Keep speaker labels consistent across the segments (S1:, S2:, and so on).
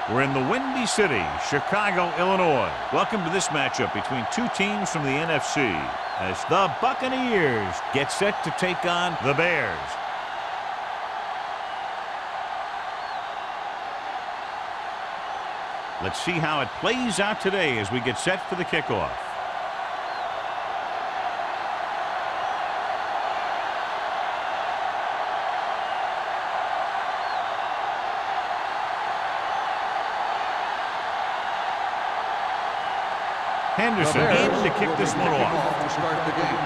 S1: We're in the Windy City, Chicago, Illinois. Welcome to this matchup between two teams from the NFC as the Buccaneers get set to take on the Bears. Let's see how it plays out today as we get set for the kickoff. Henderson in to kick this one off.
S2: To start the game.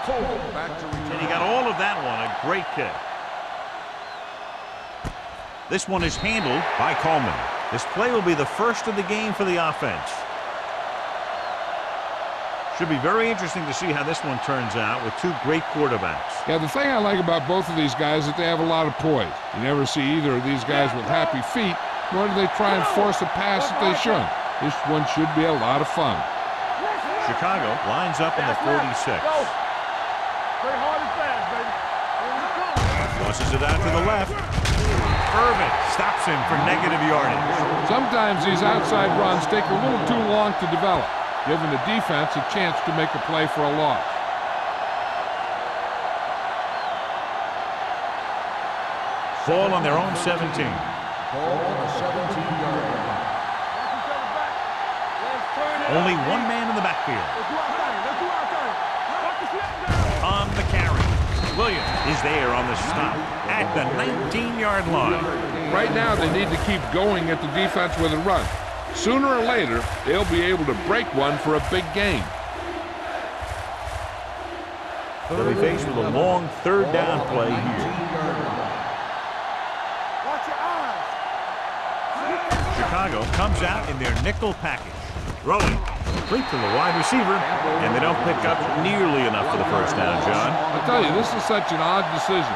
S2: Cole back to return.
S1: And he got all of that one. A great kick. This one is handled by Coleman. This play will be the first of the game for the offense. Should be very interesting to see how this one turns out with two great quarterbacks.
S3: Yeah, the thing I like about both of these guys is that they have a lot of poise. You never see either of these guys with happy feet, nor do they try and force a pass that they shouldn't. This one should be a lot of fun.
S1: Chicago lines up in the 46. Tosses it out to the left. Irvin stops him for negative yardage.
S3: Sometimes these outside runs take a little too long to develop, giving the defense a chance to make a play for a loss.
S1: Ball on their own 17.
S2: Ball on the 17-yard line.
S1: Only one man in the backfield. On the carry. Williams is there on the stop at the 19-yard line.
S3: Right now, they need to keep going at the defense with a run. Sooner or later, they'll be able to break one for a big gain.
S1: They'll be faced with a long third down play here. Chicago comes out in their nickel package. Throwing complete to the wide receiver, and they don't pick up nearly enough for the first down, John.
S3: I tell you, this is such an odd decision.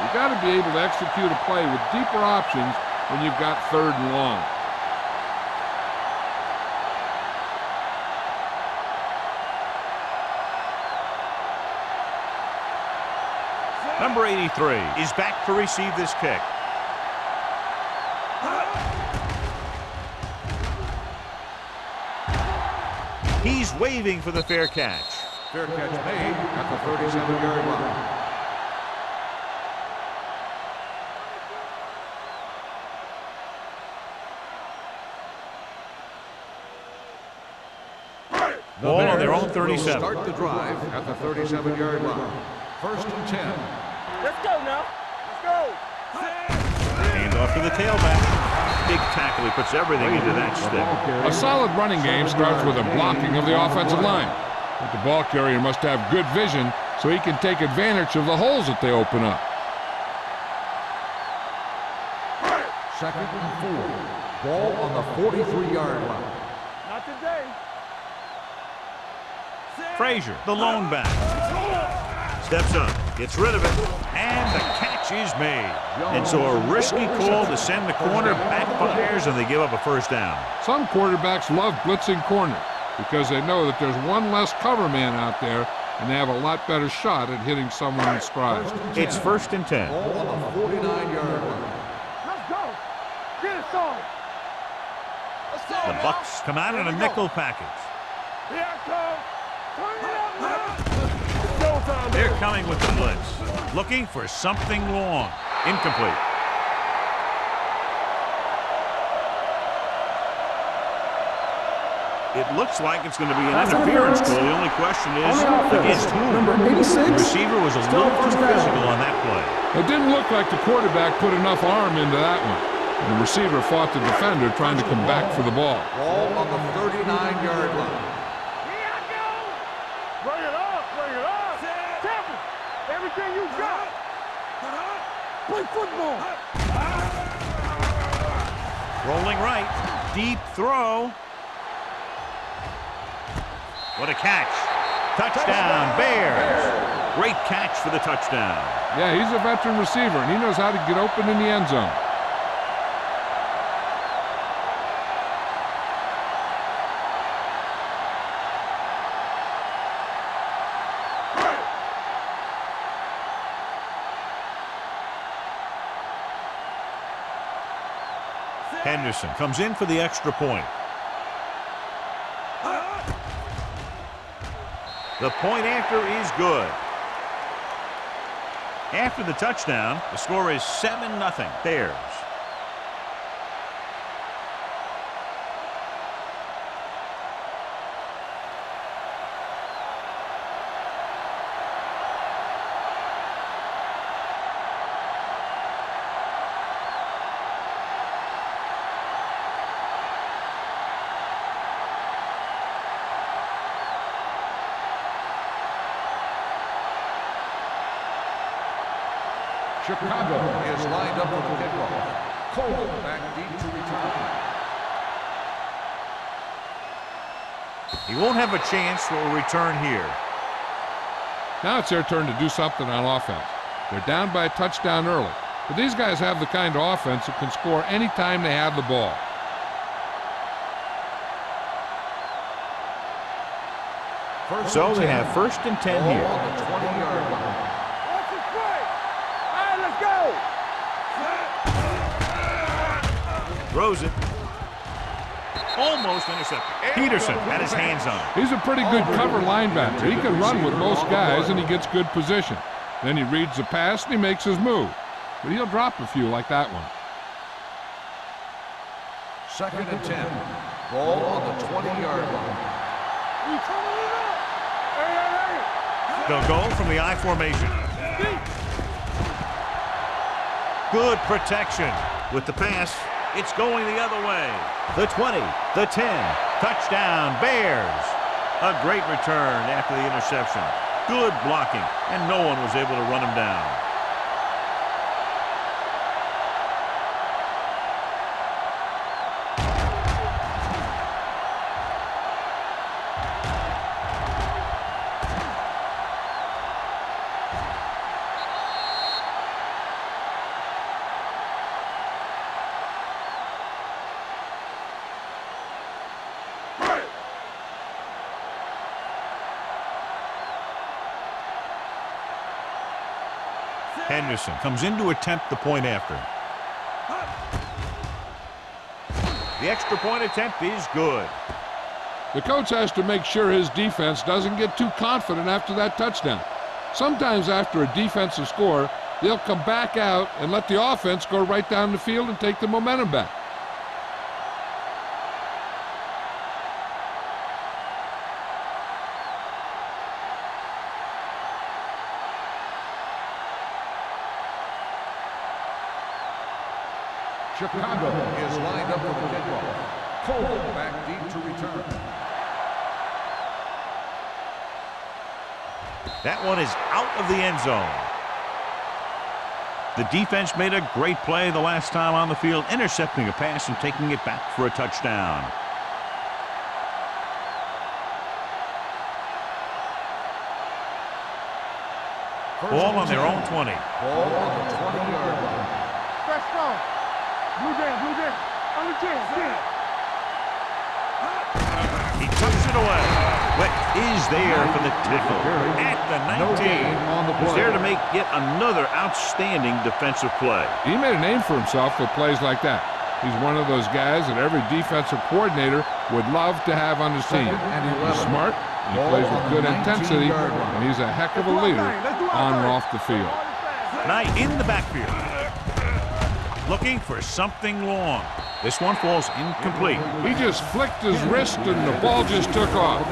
S3: You've got to be able to execute a play with deeper options when you've got third and long.
S1: Number 83 is back to receive this kick. He's waving for the fair catch.
S2: Fair catch made at the 37-yard line.
S1: Ball on their own 37.
S2: Start the drive at the 37-yard line. First and 10.
S4: Let's go now. Let's go.
S1: Hand off to the tailback. Big tackle. He puts everything into that stick.
S3: A solid running game starts with a blocking of the offensive line. But the ball carrier must have good vision so he can take advantage of the holes that they open up.
S2: Second and 4. Ball on the 43-yard line.
S4: Not today.
S1: Frazier, the lone back. Steps up, gets rid of it, and the catch is made. And so a risky call to send the corner backfires, and they give up a first down.
S3: Some quarterbacks love blitzing corners because they know that there's one less cover man out there, and they have a lot better shot at hitting someone in stride.
S1: It's first and 10.
S2: Ball on the 49-yard line.
S4: Let's go. Get it started. Let's go.
S1: The Bucs come out in a nickel package.
S4: Here I come. Turn it up now. Showtime.
S1: They're coming with the blitz, looking for something long. Incomplete. It looks like it's going to be an interference call. The only question is against whom?
S5: Number 86.
S1: The receiver was a little too physical on that play.
S3: It didn't look like the quarterback put enough arm into that one. The receiver fought the defender trying to come back for the ball.
S2: Ball on the 39-yard line.
S4: Here I go. Bring it up. Bring it up. Temple. Everything you got. Play football.
S1: Rolling right. Deep throw. What a catch. Touchdown, Bears. Great catch for the touchdown.
S3: Yeah, he's a veteran receiver, and he knows how to get open in the end zone.
S1: Henderson comes in for the extra point. The point after is good. After the touchdown, the score is 7-0 Bears.
S2: Chicago is lined up for the kickoff. Cole back deep to return.
S1: He won't have a chance for a return here.
S3: Now it's their turn to do something on offense. They're down by a touchdown early, but these guys have the kind of offense that can score anytime they have the ball.
S1: So they have 1st and 10 here.
S2: On the 20-yard line.
S1: Throws it. Almost intercepted. Peterson had his hands on it.
S3: He's a pretty good cover linebacker. He can run with most guys, and he gets good position. Then he reads the pass, and he makes his move. But he'll drop a few like that one.
S2: 2nd and 10. Ball on the 20-yard line.
S1: They'll go from the I formation. Good protection. With the pass, it's going the other way. The 20, the 10, touchdown, Bears. A great return after the interception. Good blocking, and no one was able to run him down. Henderson comes in to attempt the point after. The extra point attempt is good.
S3: The coach has to make sure his defense doesn't get too confident after that touchdown. Sometimes after a defensive score, they'll come back out and let the offense go right down the field and take the momentum back.
S2: Chicago is lined up for the kickoff. Cole back deep to return.
S1: That one is out of the end zone. The defense made a great play the last time on the field, intercepting a pass and taking it back for a touchdown. Ball on their own 20.
S2: Ball on the 20-yard line.
S4: Press strong. Blue down. On the 10.
S1: He tucks it away. But is there for the tackle at the 19. He's there to make yet another outstanding defensive play.
S3: He made a name for himself with plays like that. He's one of those guys that every defensive coordinator would love to have on his team. He's smart, he plays with good intensity, and he's a heck of a leader on and off the field.
S1: Knight in the backfield. Looking for something long. This one falls incomplete.
S3: He just flicked his wrist and the ball just took off.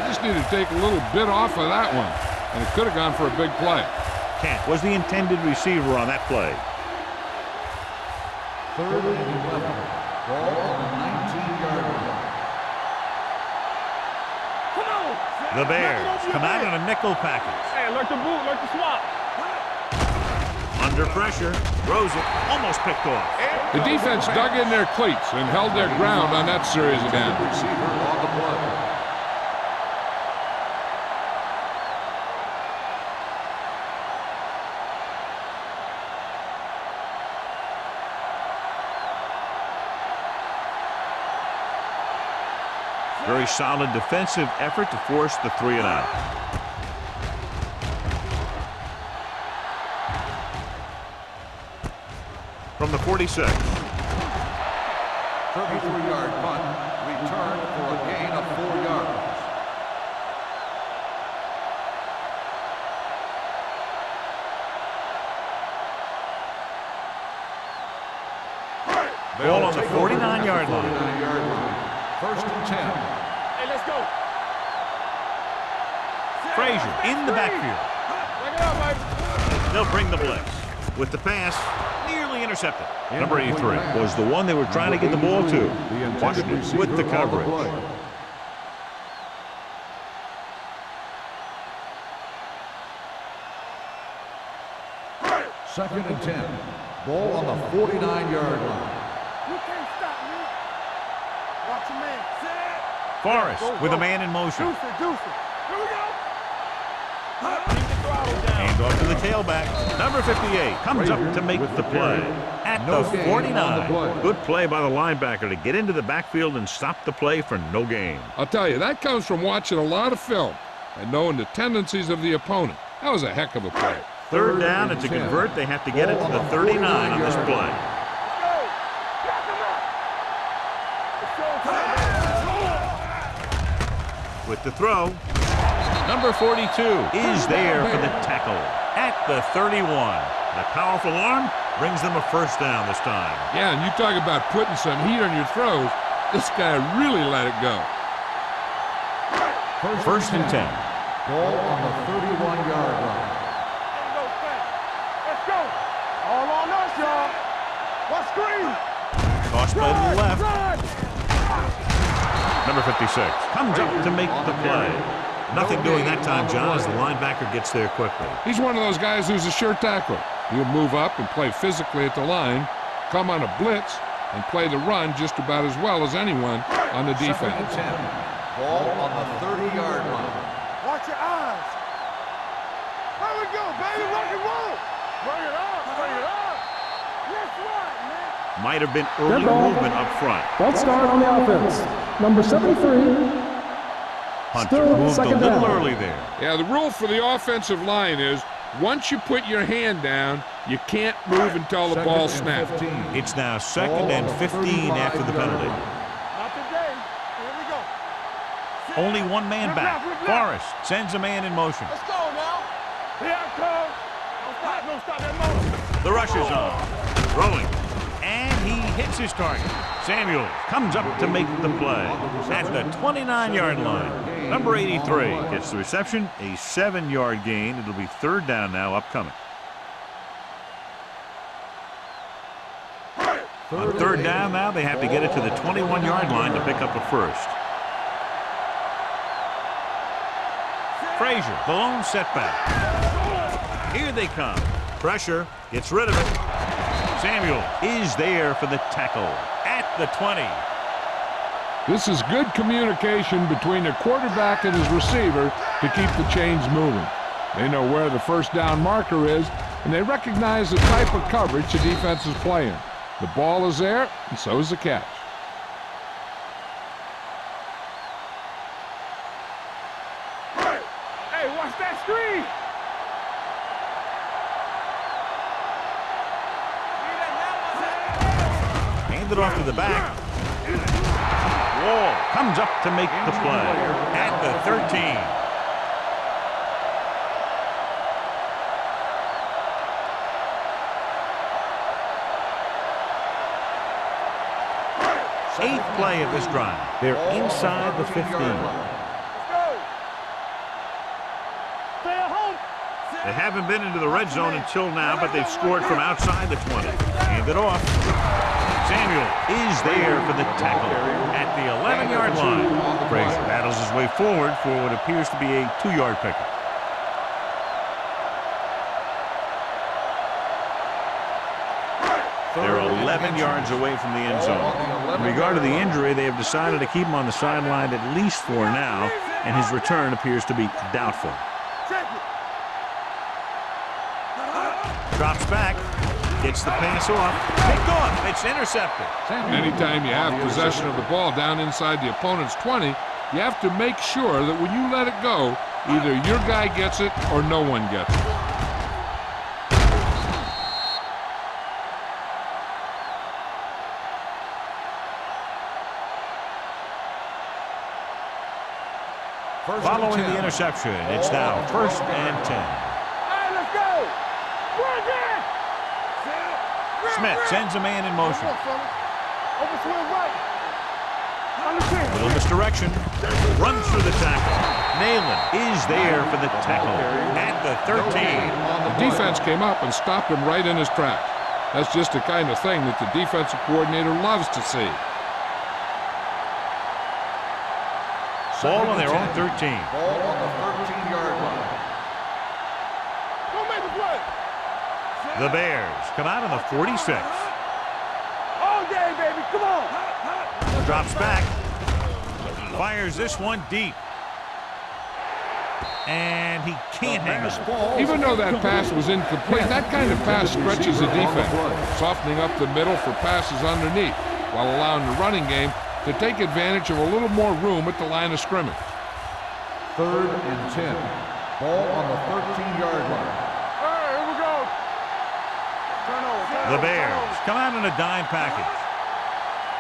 S3: Just need to take a little bit off of that one, and it could have gone for a big play.
S1: Kent was the intended receiver on that play.
S2: 3rd and 11. Ball on the 19-yard line.
S1: The Bears come out in a nickel package.
S4: Hey, like the boot, like the swap.
S1: Under pressure, throws it, almost picked off.
S3: The defense dug in their cleats and held their ground on that series of downs.
S2: Receiver on the play.
S1: Very solid defensive effort to force the 3 and out. From the 46.
S2: 33-yard punt, return for a gain of 4 yards.
S1: Ball on the 49-yard line.
S2: 49-yard line. First and 10.
S4: Hey, let's go.
S1: Frazier in the backfield.
S4: Bring it up, Mike.
S1: They'll bring the blitz. With the pass, nearly intercepted. Number 83 was the one they were trying to get the ball to. Washington with the coverage.
S2: Second and 10. Ball on the 49-yard line.
S4: You can't stop me. Watch your man.
S1: Forrest with a man in motion.
S4: Deuce it, deuce it. Here we go.
S1: Hand off to the tailback. Number 58 comes up to make the play at the 49. Good play by the linebacker to get into the backfield and stop the play for no gain.
S3: I'll tell you, that comes from watching a lot of film and knowing the tendencies of the opponent. That was a heck of a play.
S1: Third down, and to convert, they have to get it to the 39 on this play. With the throw, number 42 is there for the tackle at the 31. A powerful arm brings them a first down this time.
S3: Yeah, and you talk about putting some heat on your throws. This guy really let it go.
S1: First and 10.
S2: Ball on the 31-yard line.
S4: Let's go. All on us, y'all. What screen?
S1: Toss play to the left. Number 56 comes up to make the play. Nothing doing that time, John, as the linebacker gets there quickly.
S3: He's one of those guys who's a sure tackler. He'll move up and play physically at the line, come on a blitz, and play the run just about as well as anyone on the defense.
S2: Second and 10. Ball on the 30-yard line.
S4: Watch your eyes. There we go, baby. Rock and roll. Bring it up. Bring it up. That's right, man.
S1: Might have been early movement up front.
S5: Don't start on the offense. Number 73.
S1: Hunter
S5: Still
S1: moved a
S5: second
S1: little
S5: down.
S1: early there.
S3: Yeah, the rule for the offensive line is once you put your hand down, you can't move until the ball snaps.
S1: It's now second and 15 after the penalty.
S4: Not today. Here we go.
S1: Only one man back. Forrest sends a man in motion.
S4: Let's go now. Here I come. Don't stop that motion.
S1: The rush is on. Throwing. And he hits his target. Samuel comes up to make the play at the 29-yard line. Number 83 gets the reception, a 7-yard gain. It'll be third down now upcoming. On third down now, they have to get it to the 21-yard line to pick up a first. Frazier, the lone setback. Here they come. Pressure, gets rid of it. Samuel is there for the tackle at the 20.
S3: This is good communication between the quarterback and his receiver to keep the chains moving. They know where the first down marker is, and they recognize the type of coverage the defense is playing. The ball is there, and so is the catch.
S4: Hey, watch that screen.
S1: Hand it off to the back. Wall comes up to make the play at the 13. Eighth play of this drive. They're inside the 15. They haven't been into the red zone until now, but they've scored from outside the 20. Hand it off. Samuel is there for the tackle at the 11-yard line. Frazier battles his way forward for what appears to be a 2-yard pickup. They're 11 yards away from the end zone. In regard to the injury, they have decided to keep him on the sideline at least for now, and his return appears to be doubtful. Drops back, gets the pass off, picked off, it's intercepted.
S3: Anytime you have possession of the ball down inside the opponent's 20, you have to make sure that when you let it go, either your guy gets it or no one gets it.
S1: Following the interception, it's now 1st and 10.
S4: All right, let's go. Run again.
S1: Smith sends a man in motion.
S4: Over swing right. Understand.
S1: Little misdirection. Runs through the tackle. Nayland is there for the tackle at the 13.
S3: The defense came up and stopped him right in his tracks. That's just the kind of thing that the defensive coordinator loves to see.
S1: Ball on their own 13.
S2: Ball on the 13-yard line.
S4: Go make the play.
S1: The Bears come out on the 46.
S4: All day, baby. Come on.
S1: Drops back. Fires this one deep. And he can't hang on.
S3: Even though that pass was incomplete, that kind of pass stretches the defense, softening up the middle for passes underneath, while allowing the running game to take advantage of a little more room at the line of scrimmage.
S2: 3rd and 10. Ball on the 13-yard line.
S4: All right, here we go. Turnover.
S1: The Bears come out in a dime package.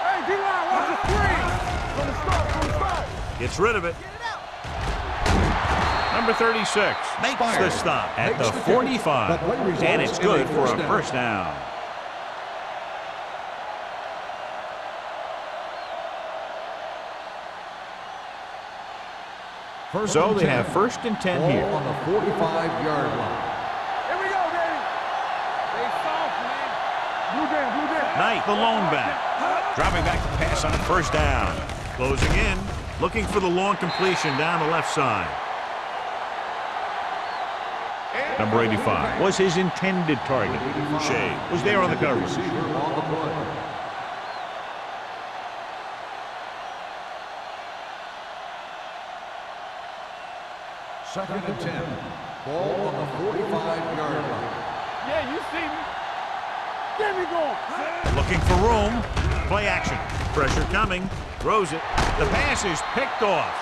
S4: Hey, D-line, watch the screen. From the start.
S1: Gets rid of it. Number 36 makes the stop at the 45. And it's good for a first down. So they have 1st and 10 here.
S2: Ball on the 45-yard line.
S4: Here we go, baby. They soft, man. Blue down.
S1: Knight, the lone back. Dropping back to pass on 1st down. Closing in, looking for the long completion down the left side. Number 85 was his intended target. Shea was there on the coverage.
S2: Receiver on the play. Second and 10. Ball on the 45-yard line.
S4: Yeah, you see me. Get me going.
S1: Looking for room. Play action. Pressure coming. Throws it. The pass is picked off.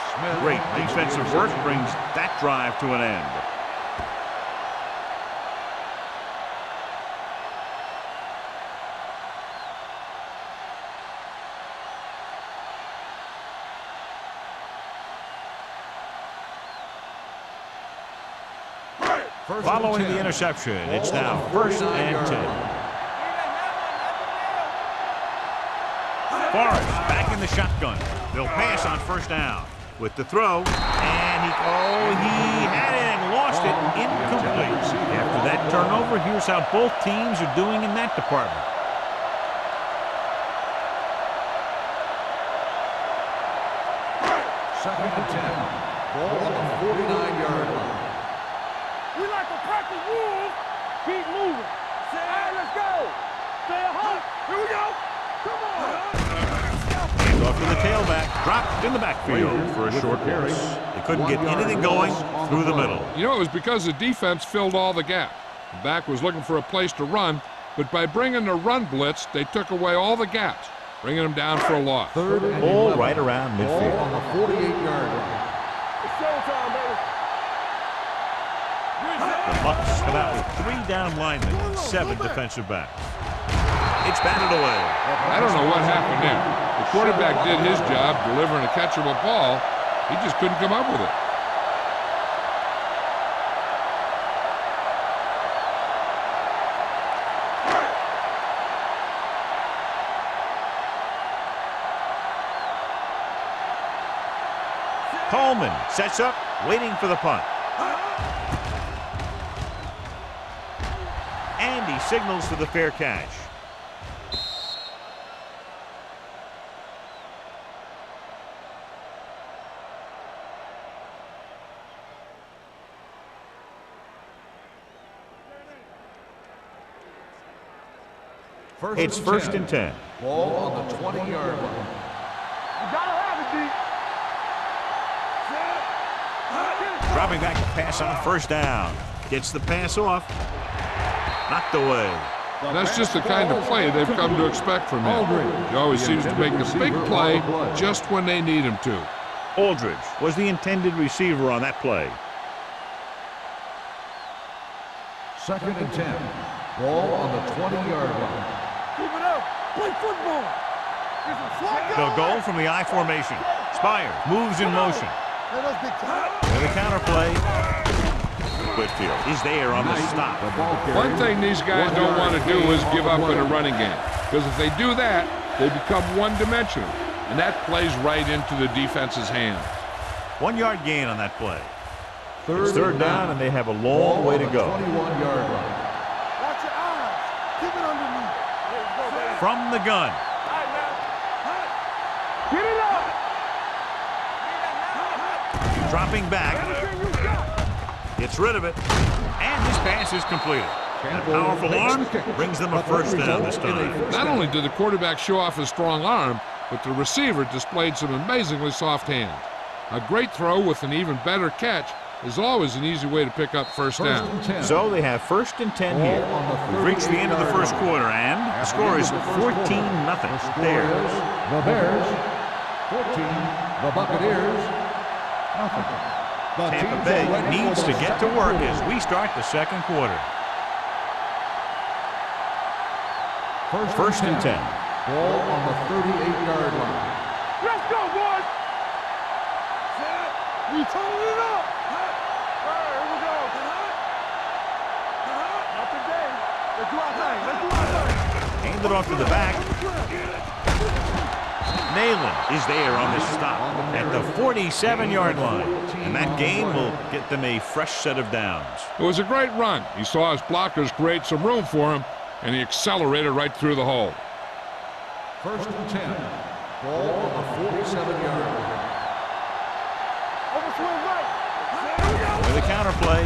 S1: Great defensive work brings that drive to an end. Following the interception, it's now 1st and 10. Forrest back in the shotgun. They'll pass on 1st down with the throw, and he had it and lost it, incomplete. After that turnover, here's how both teams are doing in that department.
S2: Second and 10. Ball on the 49-yard line.
S4: We like to practice rules. Keep moving. All right, let's go. Stay at home. Here we go. Come on.
S1: Off to the tailback, dropped in the backfield for a short pass. They couldn't get anything going through the middle.
S3: You know, it was because the defense filled all the gaps. The back was looking for a place to run, but by bringing the run blitz, they took away all the gaps, bringing them down for a loss.
S2: 3rd and
S1: Ball
S2: 11.
S1: right around
S2: Ball
S1: midfield.
S2: on the 48-yard line.
S4: It's showtime, baby.
S1: The Bucks come out with 3 down linemen and 7 defensive backs. It's batted away.
S3: I don't know what happened there. The quarterback did his job delivering a catchable ball. He just couldn't come up with it.
S1: Coleman sets up, waiting for the punt. And he signals for the fair catch. It's 1st and 10.
S2: Ball on the 20-yard line.
S4: You gotta have it, D.
S1: Dropping back to pass on 1st down. Gets the pass off. Knocked away.
S3: That's just the kind of play they've come to expect from him. He always seems to make the big play just when they need him to.
S1: Aldridge was the intended receiver on that play.
S2: 2nd and 10. Ball on the 20-yard line.
S4: Keep it up. Play football.
S1: They'll go from the I formation. Spire moves in motion. And the counter play. Whitfield is there on the stop.
S3: One thing these guys don't want to do is give up in a running game, because if they do that, they become one-dimensional, and that plays right into the defense's hands.
S1: 1 yard gain on that play. It's third down, and they have a long way to go.
S2: 21-yard line.
S4: Watch your eyes. Keep it underneath.
S1: From the gun.
S4: Get it up.
S1: Dropping back. Gets rid of it. And this pass is completed. That powerful arm brings them a first down this time.
S3: Not only did the quarterback show off his strong arm, but the receiver displayed some amazingly soft hands. A great throw with an even better catch is always an easy way to pick up first down.
S1: So they have 1st and 10 here. We've reached the end of the first quarter, and the score is 14-0. Bears.
S2: The Bears, 14. The Buccaneers, nothing.
S1: Tampa Bay needs to get to work as we start the second quarter. 1st and 10.
S2: Ball on the 38-yard line.
S4: Let's go, boys. We turn it up. All right, here we go. Not today. Let's do our thing. Let's do our thing.
S1: Hand it off to the back. Nayland is there on the stop at the 47-yard line. And that gain will get them a fresh set of downs.
S3: It was a great run. He saw his blockers create some room for him, and he accelerated right through the hole.
S2: 1st and 10. Ball on the 47-yard line.
S4: Overswing right.
S1: With a counter play.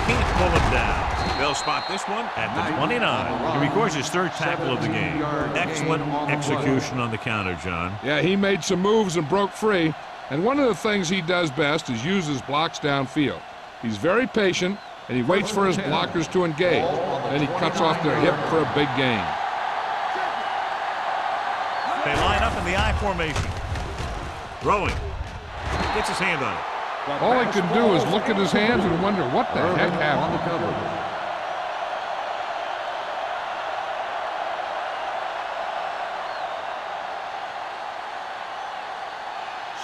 S1: Can't pull him down. They'll spot this one at the 29. He records his 3rd tackle of the game. Excellent execution on the counter, John.
S3: Yeah, he made some moves and broke free. And one of the things he does best is use his blocks downfield. He's very patient, and he waits for his blockers to engage. Then he cuts off their hip for a big gain.
S1: They line up in the I formation. Throwing. Gets his hand on it.
S3: All he can do is look at his hands and wonder what the heck happened.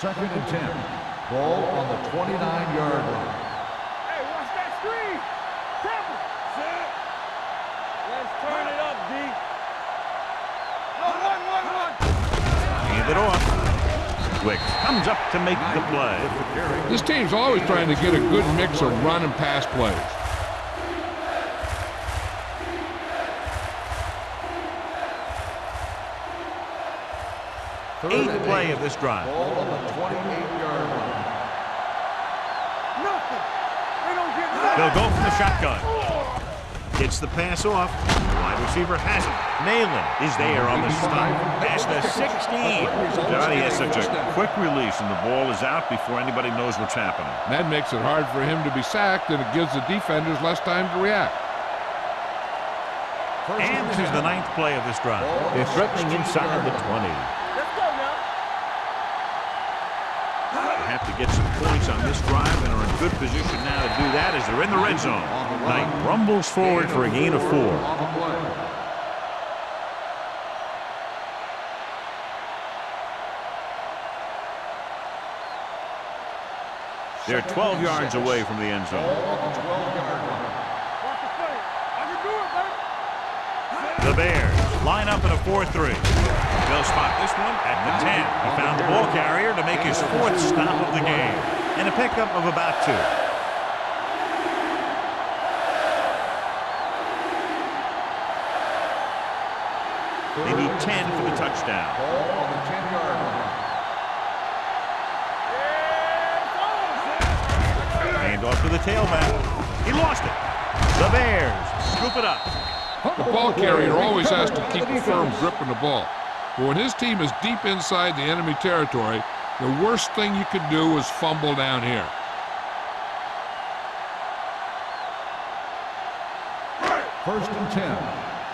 S2: 2nd and 10. Ball on the 29-yard line.
S4: Hey, watch that screen. Temple. Set. Let's turn it up, D. One.
S1: Hand it off. Wick comes up to make the play.
S3: This team's always trying to get a good mix of run and pass plays.
S1: 8th play of this drive.
S2: Ball on the 28-yard line.
S4: Nothing. They don't get nothing.
S1: They'll go from the shotgun. Gets the pass off. The wide receiver has it. Nayland is there on the stop. Past the 16. Johnny has such a quick release, and the ball is out before anybody knows what's happening.
S3: That makes it hard for him to be sacked, and it gives the defenders less time to react.
S1: And this is the 9th play of this drive. They're threatening inside the 20.
S4: Let's go now.
S1: They have to get some points on this drive and are in good position now to do that as they're in the red zone. Knight rumbles forward for a gain of 4. They're 12 yards away from the end zone.
S4: Watch the play. I can do it, baby.
S1: The Bears line up in a 4-3. They'll spot this one at the 10. He found the ball carrier to make his 4th stop of the game. And a pickup of about 2. They need 10 for the touchdown.
S2: Ball on the 10-yard line.
S1: Hand off to the tailback. He lost it. The Bears scoop it up.
S3: The ball carrier always has to keep a firm grip on the ball. But when his team is deep inside the enemy territory, the worst thing you could do is fumble down here.
S2: First and 10.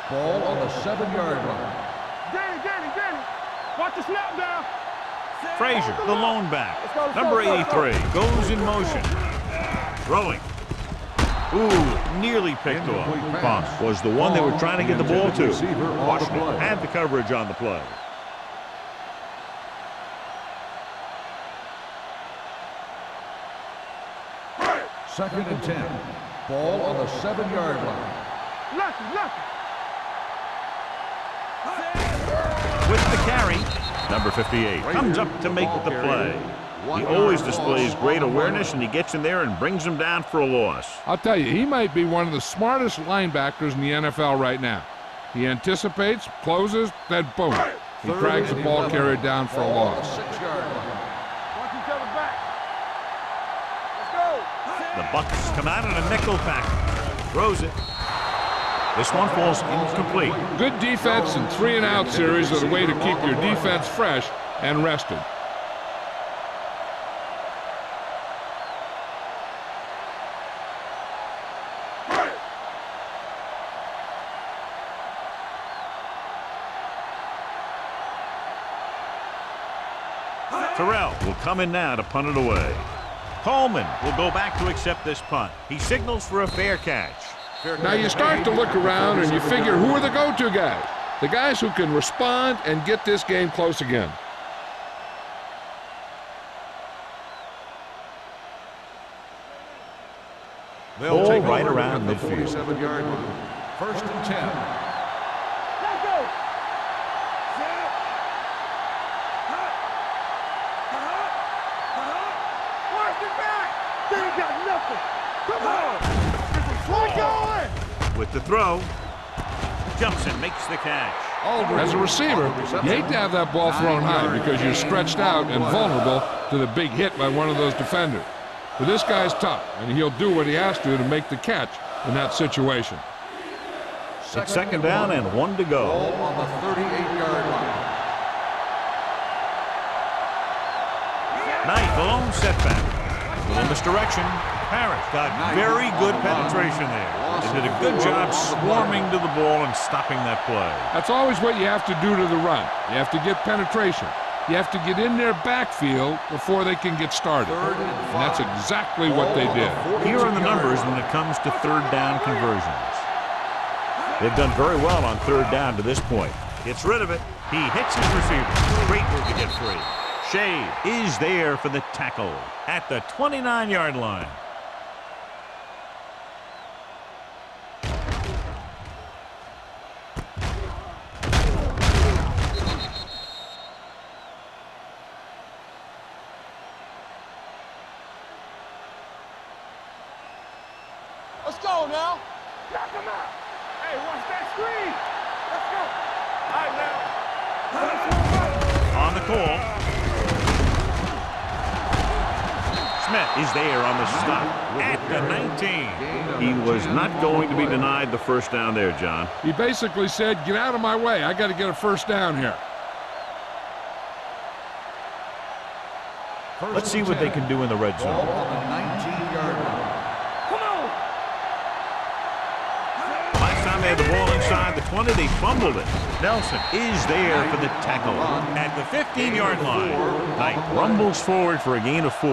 S2: Ball on the 7-yard line.
S4: Danny. Watch the snap down.
S1: Frazier, the lone back. Number 83 goes in motion. Throwing. Ooh, nearly picked off. Fox was the one they were trying to get the ball to. Washington had the coverage on the play.
S2: 2nd and 10. Ball on the 7-yard line.
S4: Lucky.
S1: With the carry, number 58 comes up to make the play. He always displays great awareness, and he gets in there and brings him down for a loss.
S3: I'll tell you, he might be one of the smartest linebackers in the NFL right now. He anticipates, closes, then boom. He drags the ball carrier down for a loss.
S2: 6-yard line.
S4: Watch each other back. Let's go.
S1: The Bucs come out in a nickel package. Throws it. This one falls incomplete.
S3: Good defense and 3-and-out series are the way to keep your defense fresh and rested.
S1: Terrell will come in now to punt it away. Coleman will go back to accept this punt. He signals for a fair catch.
S3: Now you start to look around and you figure, who are the go-to guys? The guys who can respond and get this game close again.
S2: They'll
S1: Ball
S2: take
S1: right
S2: over
S1: around
S2: at the
S1: midfield.
S2: 47-yard line. 1st and 10.
S4: Let's go. Watch it back. They ain't got nothing. Come on. Keep going.
S1: With the throw, Johnson makes the catch.
S3: As a receiver, you hate to have that ball thrown high because you're stretched out and vulnerable to the big hit by one of those defenders. But this guy's tough, and he'll do what he has to make the catch in that situation.
S1: It's 2nd down and 1 to go.
S2: Ball on the 38-yard line.
S1: Knight, the lone setback. Little misdirection. Parrish got very good penetration there. They did a good job swarming to the ball and stopping that play.
S3: That's always what you have to do to the run. You have to get penetration. You have to get in their backfield before they can get started. And that's exactly what they did.
S1: Here are the numbers when it comes to 3rd down conversions. They've done very well on 3rd down to this point. Gets rid of it. He hits his receiver. Great move to get free. Shade is there for the tackle at the 29-yard line.
S4: Let's go now. Knock him out. Hey, watch that screen. Let's go. All right, now.
S1: On the call. Smith is there on the stop at the 19. He was not going to be denied the 1st down there, John.
S3: He basically said, get out of my way. I got to get a 1st down here.
S1: Let's see what they can do in the red zone.
S2: Ball on the 19-yard line.
S4: Come on.
S1: Last time they had the ball inside the 20, they fumbled it. Nelson is there for the tackle at the 15-yard line. Knight rumbles forward for a gain of 4.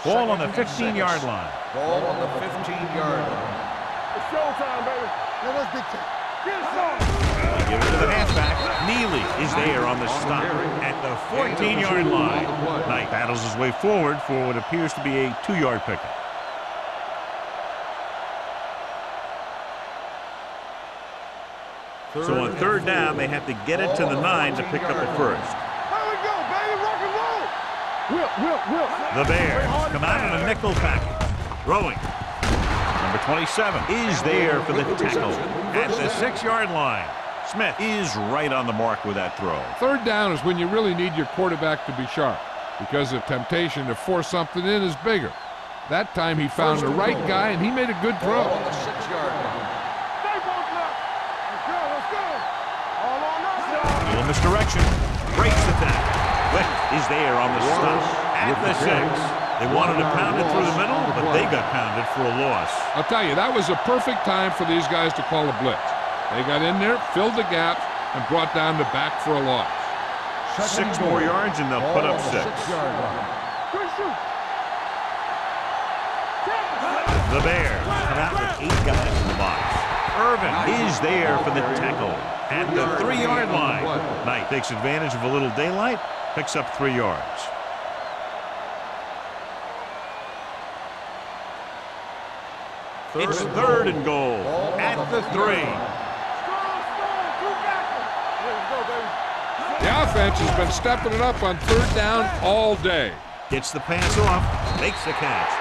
S1: Ball on the 15-yard line.
S2: Ball on the 15-yard line.
S4: It's showtime, baby. Let us dictate. Get us on.
S1: They give it to the halfback. Neely is there on the stop at the 14-yard line. Knight battles his way forward for what appears to be a 2-yard pickup. So on 3rd down, they have to get it to the 9 to pick up a 1st.
S4: Here we go, baby. Rock and roll. Whip.
S1: The Bears come out in a nickel package. Throwing. Number 27 is there for the tackle at the 6-yard line. Smith is right on the mark with that throw.
S3: 3rd down is when you really need your quarterback to be sharp because the temptation to force something in is bigger. That time he found the right guy and he made a good throw.
S2: Ball on the 6-yard line.
S4: Stay both up. Let's go. All on us.
S1: Little misdirection. Breaks the tackle. Wick is there on the stop at the 6. They wanted to pound it through the middle, but they got pounded for a loss.
S3: I'll tell you, that was a perfect time for these guys to call a blitz. They got in there, filled the gaps, and brought down the back for a loss.
S1: 6 more yards, and they'll put up 6.
S4: Good shoot.
S1: The Bears come out with 8 guys in the box. Irvin is there for the tackle At the 3-yard line. Knight takes advantage of a little daylight, picks up 3 yards. It's 3rd and goal at the 3.
S3: The offense has been stepping it up on 3rd down all day.
S1: Gets the pass off, makes the catch.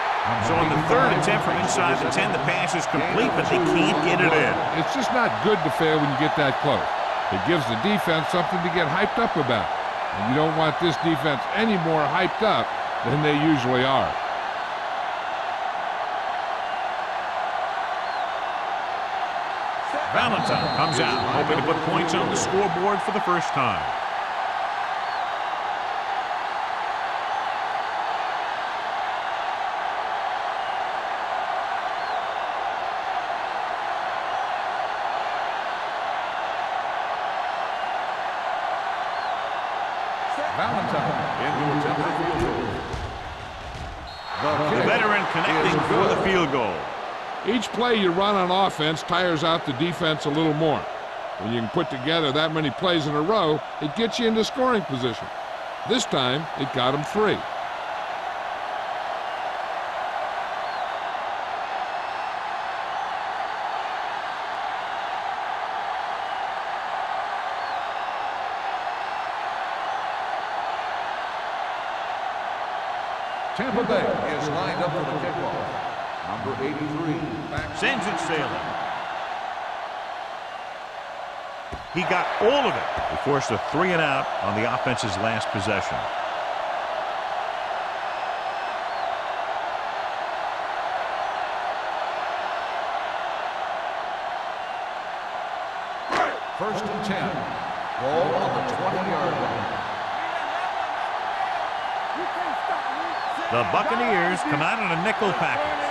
S1: So on the 3rd attempt from inside the 10, the pass is complete, but they can't get it in.
S3: It's just not good to fail when you get that close. It gives the defense something to get hyped up about. And you don't want this defense any more hyped up than they usually are.
S1: Valentine comes out, hoping to put points on the scoreboard for the first time.
S2: Valentine into attempted field goal.
S1: The veteran connecting for the field goal.
S3: Each play you run on offense tires out the defense a little more. When you can put together that many plays in a row, it gets you into scoring position. This time, it got them 3.
S2: Tampa Bay is lined up for the kickoff. Number 83.
S1: Sends it sailing. He got all of it. He forced a 3 and out on the offense's last possession.
S2: First and 10. Ball on the 20-yard line.
S1: The Buccaneers come out in a nickel package.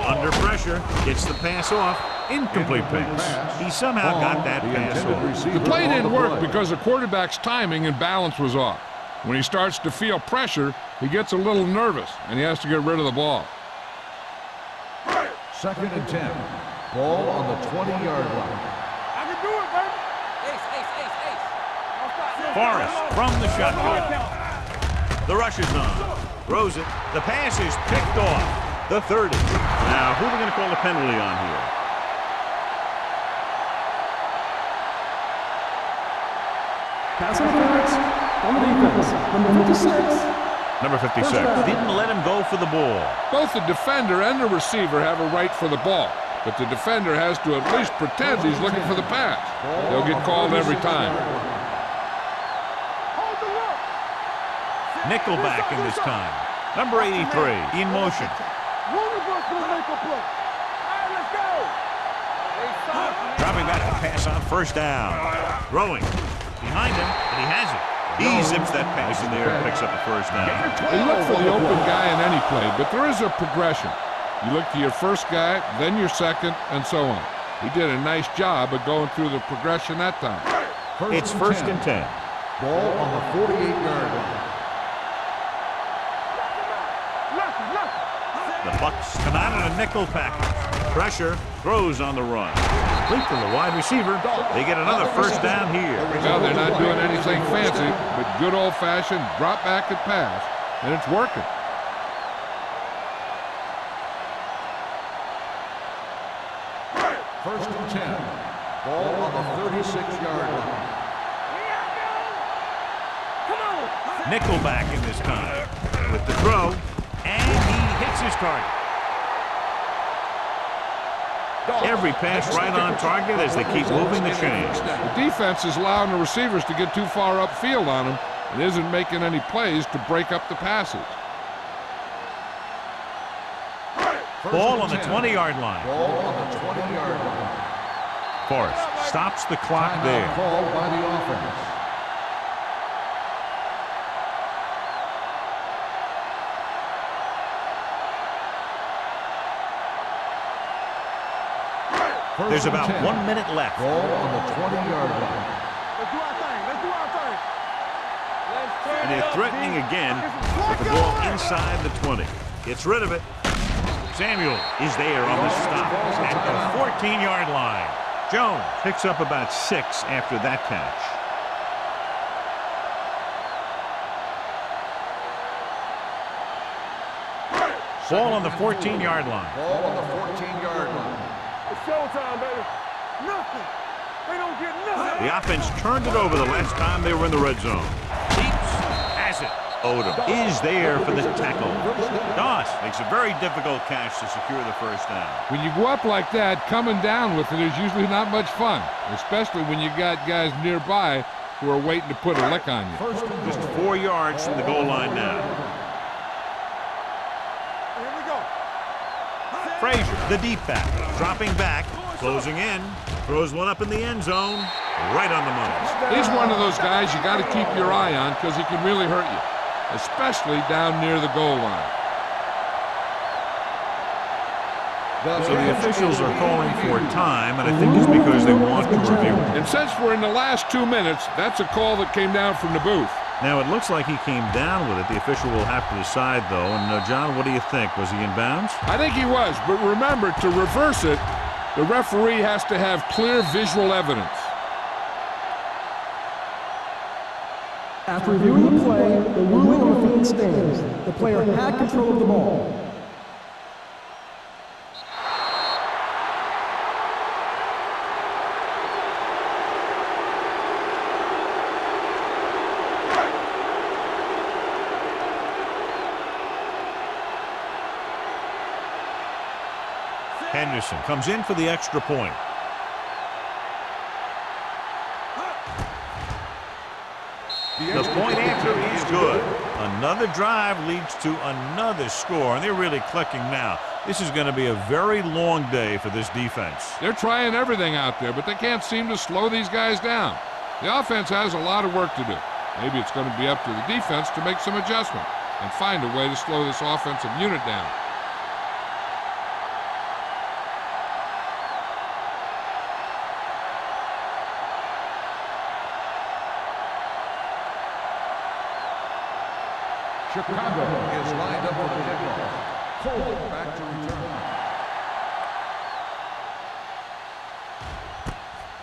S1: Under pressure, gets the pass off. Incomplete pass. He somehow got that pass off.
S3: The play didn't work because the quarterback's timing and balance was off. When he starts to feel pressure, he gets a little nervous, and he has to get rid of the ball.
S2: Second and 10. Ball on the 20-yard line.
S4: I can do it, baby.
S1: Forrest from the shotgun. The rush is on. Throws it. The pass is picked off. The 30. Now, who are they going to call the penalty on here?
S5: Pass interference on the defense. Number 56.
S1: Number 56. Didn't let him go for the ball.
S3: Both the defender and the receiver have a right for the ball, but the defender has to at least pretend he's looking for the pass. They'll get called every time.
S4: Hold the look.
S1: Nickelback in this time. Number 83 in motion.
S4: One of us will make a play. All right, let's go.
S1: Dropping back to pass on first down. Throwing. Behind him, and he has it. He zips that pass in there and picks up the first down.
S3: They look for the open guy in any play, but there is a progression. You look to your first guy, then your second, and so on. He did a nice job of going through the progression that time.
S1: It's first and 10.
S2: Ball on the 48-yard line.
S1: The Bucs come out in a nickel package. Pressure, throws on the run. Complete to the wide receiver. They get another first down here.
S3: Well, they're not doing anything fancy, but good old-fashioned drop back and pass, and it's working.
S2: First and 10. Ball on the 36-yard line.
S1: Nickelback in this time. With the throw, and he hits his target. Every pass right on target as they keep moving the chains.
S3: The defense is allowing the receivers to get too far upfield on him and isn't making any plays to break up the passes.
S1: Ball on the 20-yard line.
S2: Ball on the 20-yard line.
S1: Forrest stops the clock there.
S2: Called by the offense.
S1: There's about 1 minute left.
S2: Ball on the 20-yard line.
S4: Let's do our thing. Let's do our thing.
S1: And they're threatening again with the ball inside the 20. Gets rid of it. Samuel is there on the stop at the 14-yard line. Jones picks up about 6 after that catch. Ball on the 14-yard line.
S2: Ball on the 14-yard line.
S4: It's showtime, baby. Nothing. They don't get nothing.
S1: The offense turned it over the last time they were in the red zone. Keeps, has it. Odom is there for the tackle. Doss makes a very difficult catch to secure the first down.
S3: When you go up like that, coming down with it is usually not much fun, especially when you got guys nearby who are waiting to put a lick on you.
S1: Just 4 yards from the goal line now.
S4: Here we go.
S1: Frazier, the deep back, dropping back, closing in, throws one up in the end zone, right on the money.
S3: He's one of those guys you got to keep your eye on because he can really hurt you, especially down near the goal line.
S1: So the officials are calling for time, and I think it's because they want to review.
S3: And since we're in the last 2 minutes, that's a call that came down from the booth.
S1: Now, it looks like he came down with it. The official will have to decide, though. And, John, what do you think? Was he in bounds?
S3: I think he was, but remember, to reverse it, the referee has to have clear visual evidence.
S5: After reviewing the play, the ruling on the field stands. The player had control of the ball.
S1: Henderson comes in for the extra point. The point after is good. Another drive leads to another score, and they're really clicking now. This is going to be a very long day for this defense.
S3: They're trying everything out there, but they can't seem to slow these guys down. The offense has a lot of work to do. Maybe it's going to be up to the defense to make some adjustment and find a way to slow this offensive unit down.
S2: Chicago is lined up for the kickoff. Cole back to return.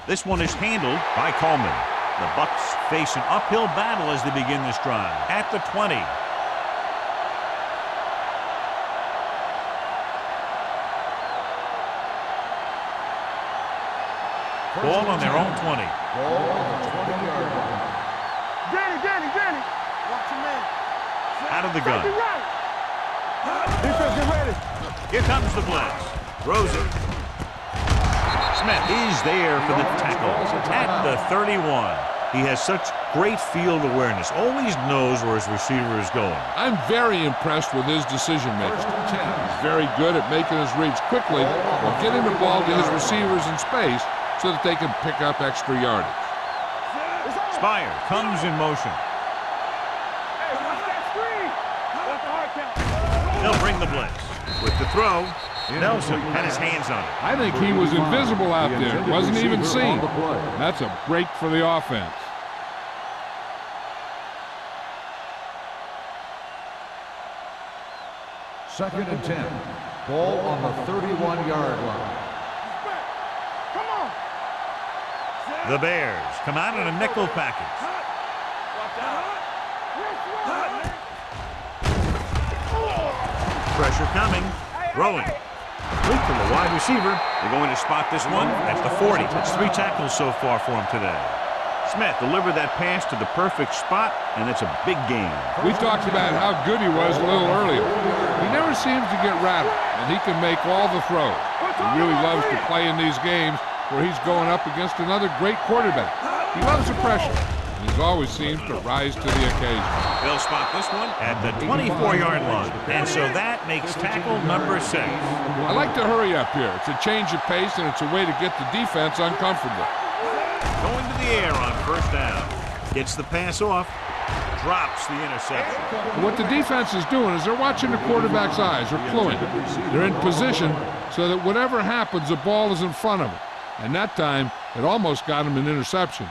S1: This one is handled by Coleman. The Bucs face an uphill battle as they begin this drive. At the 20. Ball on their own 20.
S2: Ball on the 20-yard line.
S4: Danny. Watch your man.
S1: Out of the gun.
S4: Defense, get ready.
S1: Here comes the blitz. Throws it. Smith is there for the tackle at the 31. He has such great field awareness. Always knows where his receiver is going.
S3: I'm very impressed with his decision making. He's very good at making his reads quickly while getting the ball to his receivers in space so that they can pick up extra yardage.
S1: Spire comes in motion. They'll bring the blitz. With the throw, Nelson had his hands on it.
S3: I think he was invisible out there. Wasn't even seen. That's a break for the offense.
S2: Second and 10. Ball on the 31-yard line.
S4: Come on.
S1: The Bears come out in a nickel package. Pressure coming. Throwing. Complete to the wide receiver. They're going to spot this one at the 40. That's 3 tackles so far for him today. Smith delivered that pass to the perfect spot, and it's a big gain.
S3: We talked about how good he was a little earlier. He never seems to get rattled, and he can make all the throws. He really loves to play in these games where he's going up against another great quarterback. He loves the pressure. He's always seems to rise to the occasion.
S1: They'll spot this one at the 24-yard line. And so that makes tackle number 6.
S3: I like to hurry up here. It's a change of pace, and it's a way to get the defense uncomfortable.
S1: Going to the air on first down. Gets the pass off. Drops the interception.
S3: What the defense is doing is they're watching the quarterback's eyes. They're cluing. They're in position so that whatever happens, the ball is in front of them. And that time, it almost got him an interception.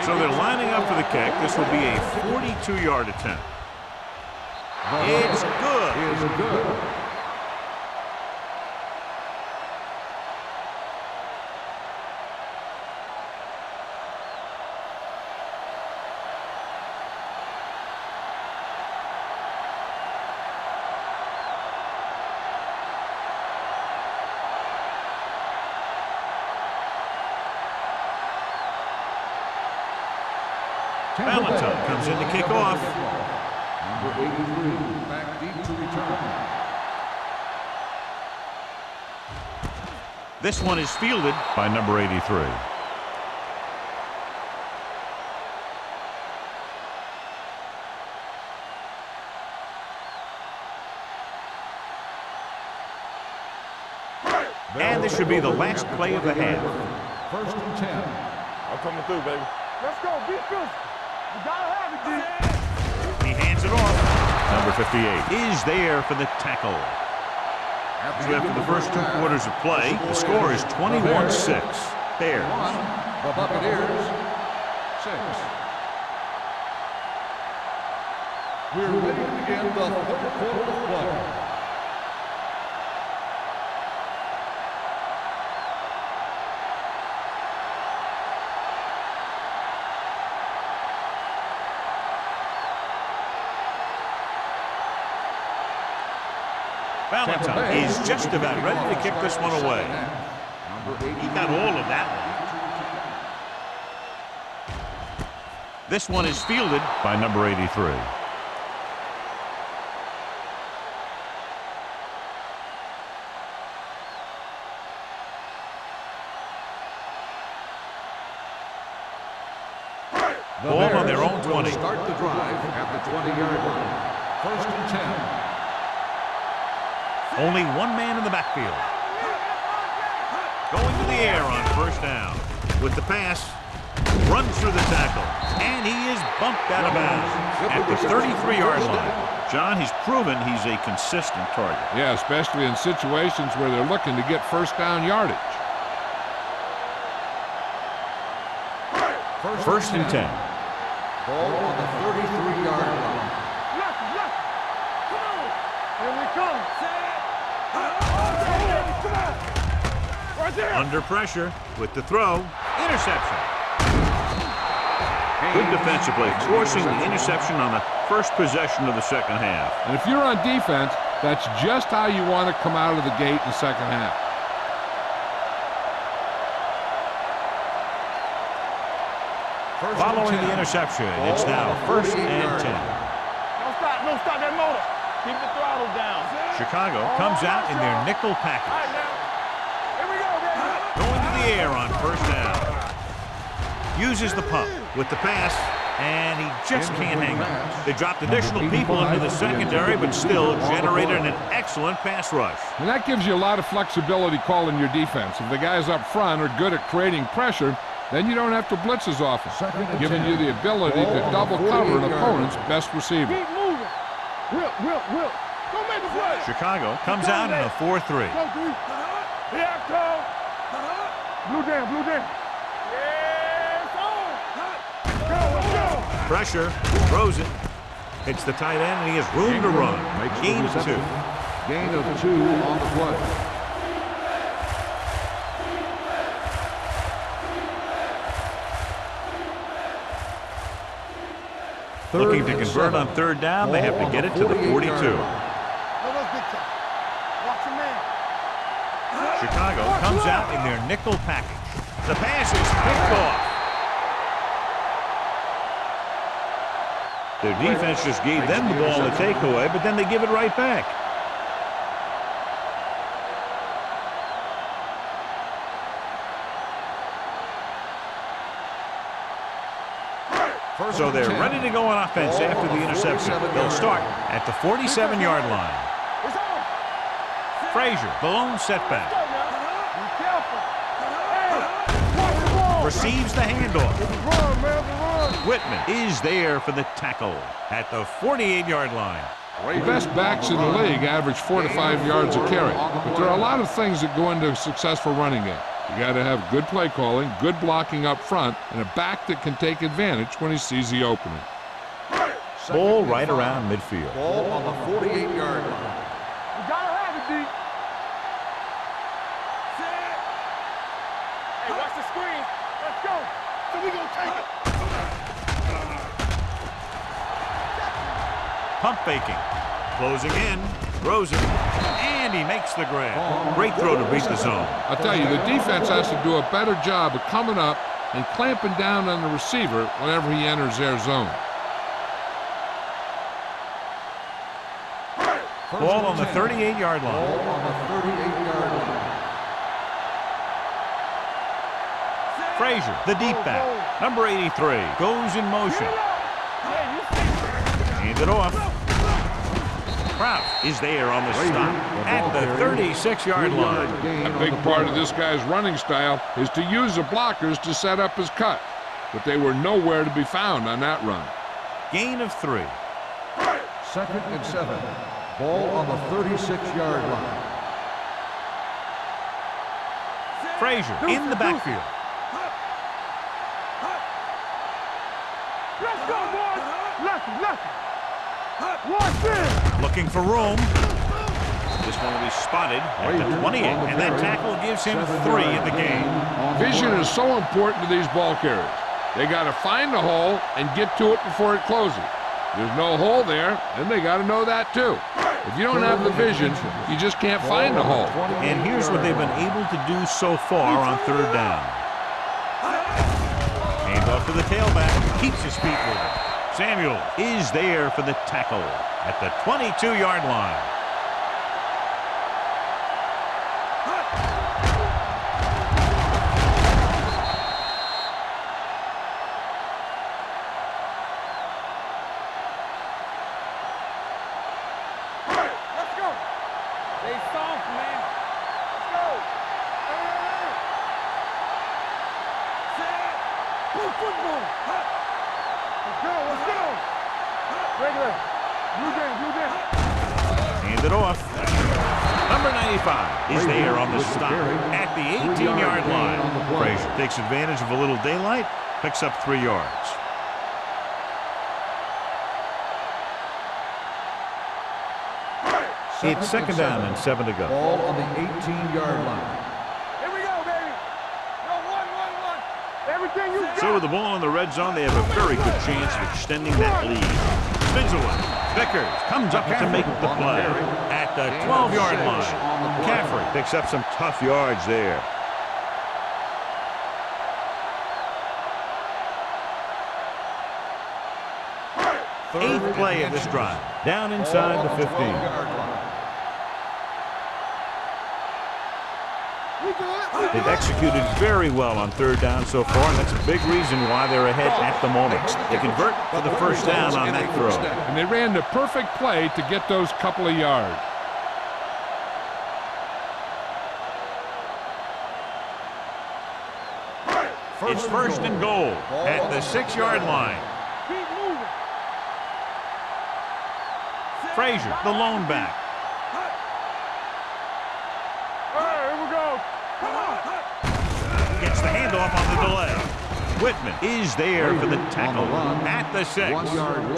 S1: So they're lining up for the kick. This will be a 42-yard attempt. It's good.
S2: Is good.
S1: Valentine comes in to kick off.
S2: Number 83, back deep to return.
S1: This one is fielded by number 83. And this should be the last play of the half.
S2: First and 10.
S4: I'm coming through, baby. Let's go. Be physical. You gotta have it, D.
S1: He hands it off. Number 58 is there for the tackle. So after the first 2 quarters of play, the score is 21-6. Bears.
S2: The Buccaneers, 6. We're ready to begin the third quarter of play.
S1: Valentine is just about ready to kick this one away. He got all of that one. This one is fielded by number 83. Ball on their own 20.
S2: Start the drive at the 20-yard line. First and 10.
S1: Only one man in the backfield. Going to the air on first down. With the pass, runs through the tackle, and he is bumped out of bounds at the 33-yard line. John, he's proven he's a consistent target.
S3: Yeah, especially in situations where they're looking to get first down yardage.
S1: First and 10.
S2: Ball on the 33-yard line.
S4: Come on. Here we come. Right there.
S1: Under pressure with the throw. Interception. Good defensive play, forcing the interception on the first possession of the second half.
S3: And if you're on defense, that's just how you want to come out of the gate in the second half.
S1: Following the interception, it's now first and 10.
S4: Don't stop that motor. Keep the throttle down.
S1: Chicago comes out in their nickel
S4: All right,
S1: package.
S4: now. Here we go, baby.
S1: Going to the air on first down. Uses the pump with the pass, and he just can't hang on. They dropped additional people into the secondary, but still generated an excellent pass rush.
S3: And that gives you a lot of flexibility calling your defense. If the guys up front are good at creating pressure, then you don't have to blitz as often, giving you the ability to double cover an opponent's best receiver.
S4: Keep moving. Whip. Don't make the play.
S1: Chicago comes out in a 4-3.
S4: Go, D. Here I come. Blue down. Yeah, it's on. Let's go.
S1: Pressure, throws it. Hits the tight end, and he has room to run. Gain of 2.
S2: Gain of 2 on the play.
S1: Looking to convert on third down, they have to get it to the 42. Chicago comes out in their nickel package. The pass is picked off. Their defense just gave them the ball to take away, but then they give it right back. So they're ready to go on offense after the interception. They'll start at the 47-yard line. Frazier, the lone setback. Receives the handoff. Whitman is there for the tackle at the 48-yard line.
S3: The best backs in the league average 4 to 5 yards a carry. But there are a lot of things that go into a successful running game. You got to have good play calling, good blocking up front, and a back that can take advantage when he sees the opening.
S1: Ball right around midfield.
S2: Ball on the 48-yard line.
S4: You gotta have it, D. Hey, watch the screen. Let's go. So we gonna take it.
S1: Pump faking. Closing in. Throws it. And he makes the grab. Great throw to beat the zone.
S3: I'll tell you, the defense has to do a better job of coming up and clamping down on the receiver whenever he enters their zone.
S1: Ball on the 38-yard line.
S2: Ball on the 38-yard line.
S1: Frazier, the deep back. Number 83 goes in motion. Hand it off. Kraus is there on the stop at the 36-yard line.
S3: A big part of this guy's running style is to use the blockers to set up his cut, but they were nowhere to be found on that run.
S1: Gain of 3.
S2: 2nd and 7. Ball on the 36-yard line.
S1: Frazier in the backfield.
S4: Let's go, boys. Lefty. Watch this.
S1: Looking for room. This one will be spotted at the 28, and that tackle gives him 3 in the game.
S3: Vision is so important to these ball carriers. They got to find the hole and get to it before it closes. There's no hole there, and they got to know that too. If you don't have the vision, you just can't find the hole.
S1: And here's what they've been able to do so far on 3rd down. Hand off to the tailback. Keeps his feet moving. Samuel is there for the tackle at the 22-yard line.
S4: Let's go. They soft, man. Let's go. Set. Good football. Let's go. Regular. Blue game.
S1: Hand it off. Number 95 is there on the stop at the 18-yard line. Frazier takes advantage of a little daylight, picks up 3 yards. It's 2nd down and 7 to go.
S2: Ball on the 18-yard line.
S4: Here we go, baby. Go, one. Everything you got.
S1: So with the ball in the red zone, they have a very good chance of extending that lead. Vigilant. Vickers comes up to make the play at the 12-yard line. McCaffrey picks up some tough yards there. Eighth play of this drive. Down inside the 15. They've executed very well on 3rd down so far, and that's a big reason why they're ahead at the moment. They convert for the 1st down on that throw.
S3: And they ran the perfect play to get those couple of yards.
S1: It's 1st and goal at the 6-yard line.
S4: Keep moving.
S1: Frazier, the lone back.
S4: All right, here we go. Come on.
S1: Gets the handoff on the delay. Whitman is there for the tackle at the 6.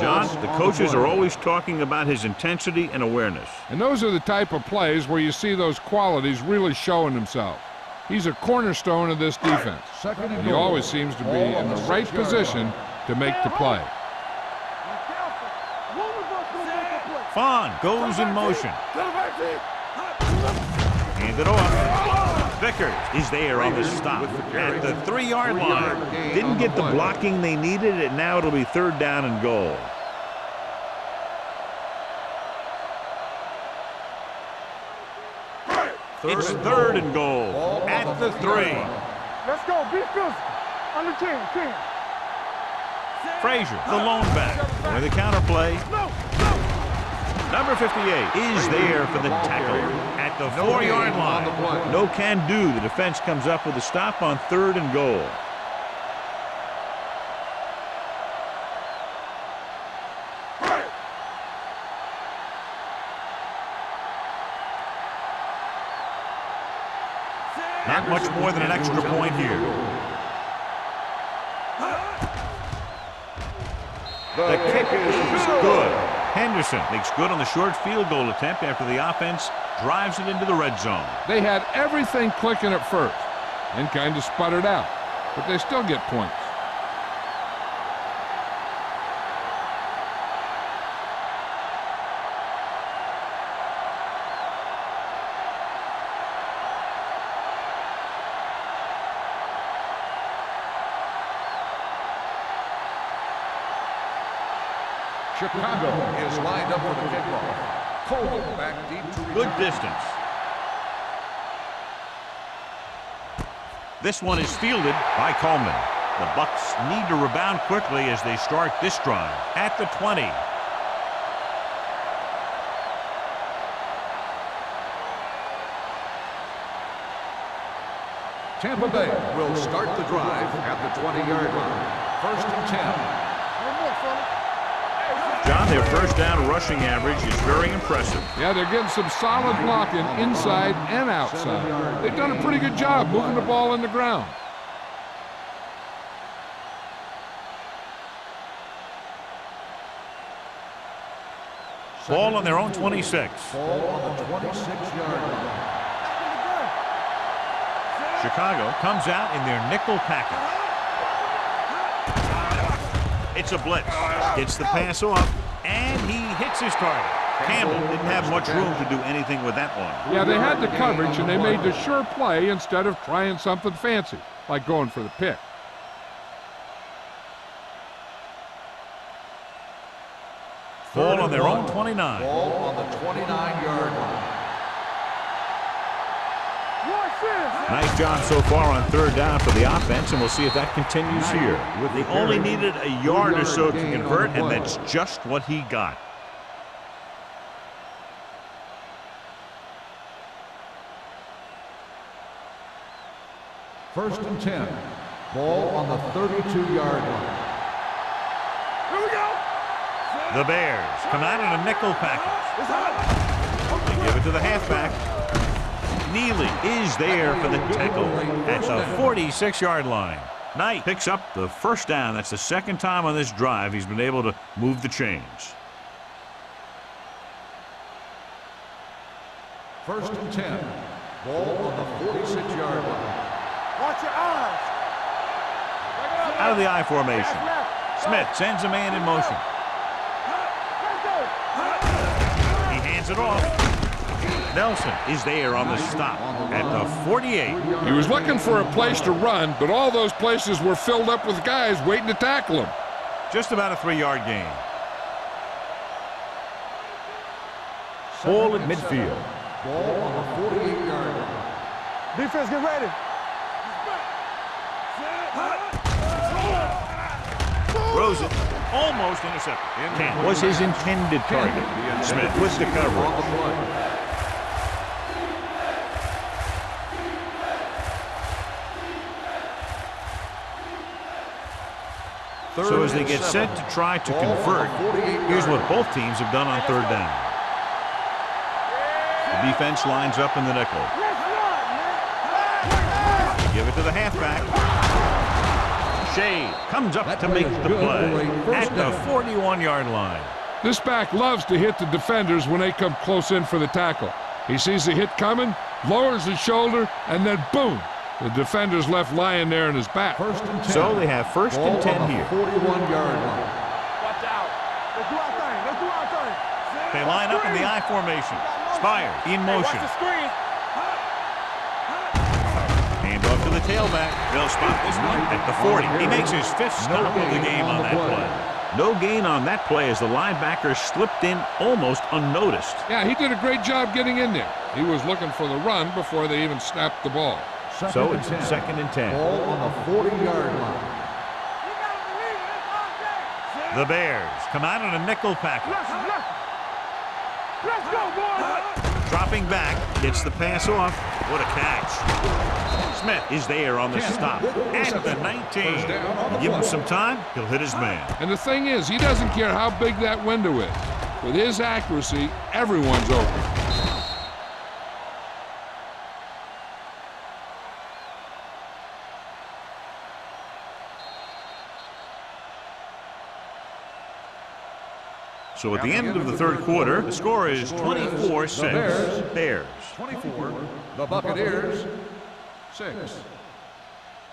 S1: John, the coaches are always talking about his intensity and awareness.
S3: And those are the type of plays where you see those qualities really showing themselves. He's a cornerstone of this defense. And he always seems to be in the right position to make the play.
S1: Fawn goes in motion. Hand it off. Vickers is there on the stop at the 3-yard line. Didn't get the blocking they needed, and now it'll be 3rd down and goal. It's 3rd and goal at the 3.
S4: Let's go. Be physical. Under 10.
S1: Frazier, the lone back. With the counter play. Number 58 is there for the tackle at the 4-yard line. No can do. The defense comes up with a stop on 3rd and goal. Not much more than an extra point here. The kick is good. Henderson makes good on the short field goal attempt after the offense drives it into the red zone.
S3: They had everything clicking at first and kind of sputtered out, but they still get points.
S2: Chicago is lined up for the kickoff. Cole back deep to return.
S1: Good distance. This one is fielded by Coleman. The Bucs need to rebound quickly as they start this drive at the 20.
S2: Tampa Bay will start the drive at the 20-yard line. 1st and 10.
S1: John, their first down rushing average is very impressive.
S3: Yeah, they're getting some solid blocking inside and outside. They've done a pretty good job moving the ball in the ground.
S1: Ball on their own 26.
S2: Ball on the 26-yard line.
S1: Chicago comes out in their nickel package. It's a blitz. Gets the pass off, and he hits his target. Campbell didn't have much room to do anything with that one.
S3: Yeah, they had the coverage, and they made the sure play instead of trying something fancy, like going for the pick.
S1: Ball on their own 29.
S2: Ball on the 29-yard line.
S1: Nice job so far on third down for the offense, and we'll see if that continues here. They only needed a yard or so to convert, and that's just what he got.
S2: First and 10. Ball on the 32-yard line.
S4: Here we go.
S1: The Bears come out in a nickel package. They give it to the halfback. Neely is there for the tackle at the 46-yard line. Knight picks up the first down. That's the second time on this drive he's been able to move the chains.
S2: First and 10. Ball on the 46-yard line.
S4: Watch your eyes.
S1: Out of the I formation. Smith sends a man in motion. He hands it off. Nelson is there on the stop at the 48.
S3: He was looking for a place to run, but all those places were filled up with guys waiting to tackle him.
S1: Just about a 3-yard gain. Ball at midfield.
S2: Ball on the 48-yard line.
S4: Defense, get ready.
S1: Throws it. Almost intercepted. Kent was his intended target. Smith with the coverage. So as they get set to try to convert, here's what both teams have done on third down. The defense lines up in the nickel. They give it to the halfback. Shea comes up to make the play at the 41-yard line.
S3: This back loves to hit the defenders when they come close in for the tackle. He sees the hit coming, lowers his shoulder, and then boom, the defender's left lying there in his back.
S2: First and 10.
S1: So they have first and 10 here.
S2: 41-yard line.
S4: Watch out. Let's do our thing. Let's do our thing.
S1: They line up in the I formation. Spire in motion.
S4: Watch the screen.
S1: Hand off to the tailback. They'll spot this one at the 40. He makes his 5th stop of the game on that play. No gain on that play as the linebacker slipped in almost unnoticed.
S3: Yeah, he did a great job getting in there. He was looking for the run before they even snapped the ball.
S1: So it's 2nd and 10.
S2: Ball on the 40-yard line.
S1: The Bears come out in a nickel package.
S4: Let's go, boys.
S1: Dropping back, gets the pass off. What a catch. Smith is there on the stop at the 19. Give him some time, he'll hit his man.
S3: And the thing is, he doesn't care how big that window is. With his accuracy, everyone's open.
S1: So at the end of the third quarter, the score is 24-6. Bears.
S2: 24. The Buccaneers 6.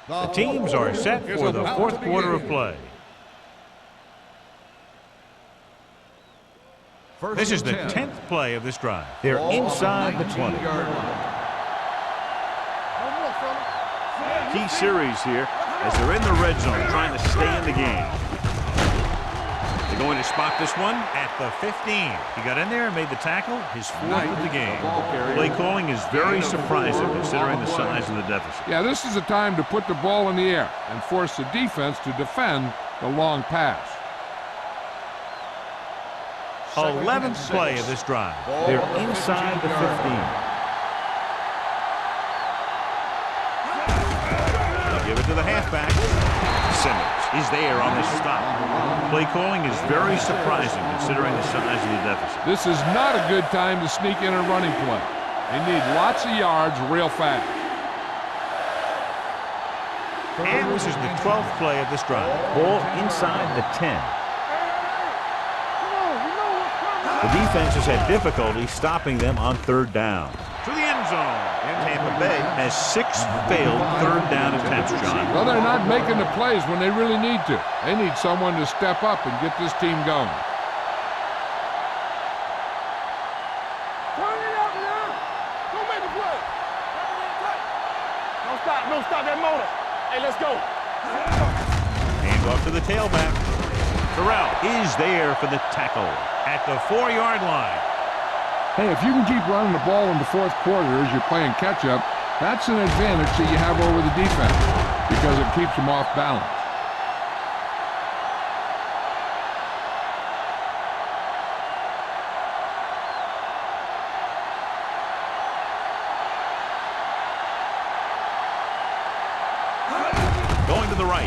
S1: The teams are set for the fourth quarter of play. This is the 10th play of this drive. They're inside the 20. Key series here as they're in the red zone trying to stay in the game. They're going to spot this one at the 15. He got in there and made the tackle, his fourth of the game. Play calling is very surprising considering the size of the deficit.
S3: Yeah, this is the time to put the ball in the air and force the defense to defend the long pass.
S1: 11th play of this drive. They're inside the 15. Give it to the halfback. Simmons is there on the stop. Play calling is very surprising considering the size of the deficit.
S3: This is not a good time to sneak in a running play. They need lots of yards real fast.
S1: And this is the 12th play of this drive. Ball inside the 10. The defense has had difficulty stopping them on third down. To the end zone. Tampa Bay has 6 failed third down attempts, John.
S3: Well, they're not making the plays when they really need to. They need someone to step up and get this team going.
S4: Turn it up now. Go make a play. Don't stop that motor. Hey, let's go.
S1: Hand off to the tailback. Terrell is there for the tackle at the 4-yard line.
S3: Hey, if you can keep running the ball in the fourth quarter as you're playing catch-up, that's an advantage that you have over the defense because it keeps them off balance.
S1: Going to the right.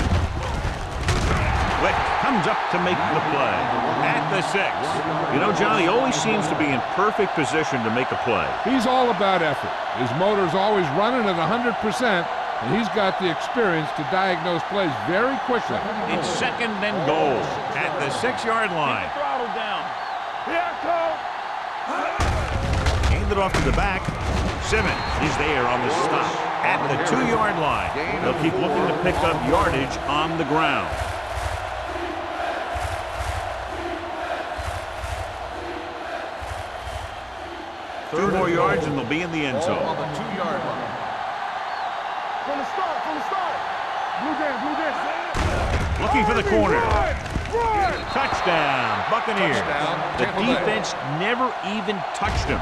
S1: Wick comes up to make the play at the 6. You know, John, he always seems to be in perfect position to make a play.
S3: He's all about effort. His motor's always running at 100%, and he's got the experience to diagnose plays very quickly.
S1: It's second and goal at the 6-yard line.
S4: Throttle down. Here I come.
S1: Hand it off to the back. Simmons is there on the stop at the 2-yard line. They'll keep looking to pick up yardage on the ground. Two more yards and they'll be in the end zone.
S2: On the 2-yard line.
S4: From the start. Blue down.
S1: Looking for the corner.
S4: Run.
S1: Touchdown, Buccaneers.
S2: Touchdown,
S1: The
S2: Tampa Bay.
S1: defense never even touched him.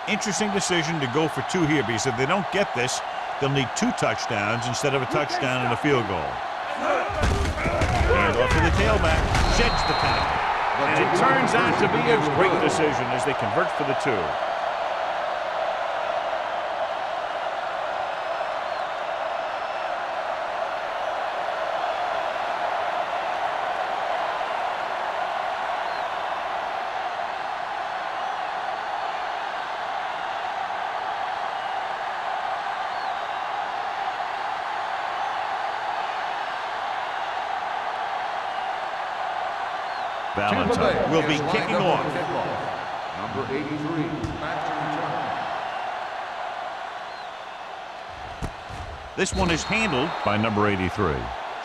S1: Interesting decision to go for 2 here because if they don't get this, they'll need 2 touchdowns instead of a touchdown and a field goal. Hand off to the tailback. Sheds the tackle. And it turns out to be a great decision as they convert for the 2. Valentine will be kicking off.
S2: Number 83, back to return.
S1: This one is handled by number 83.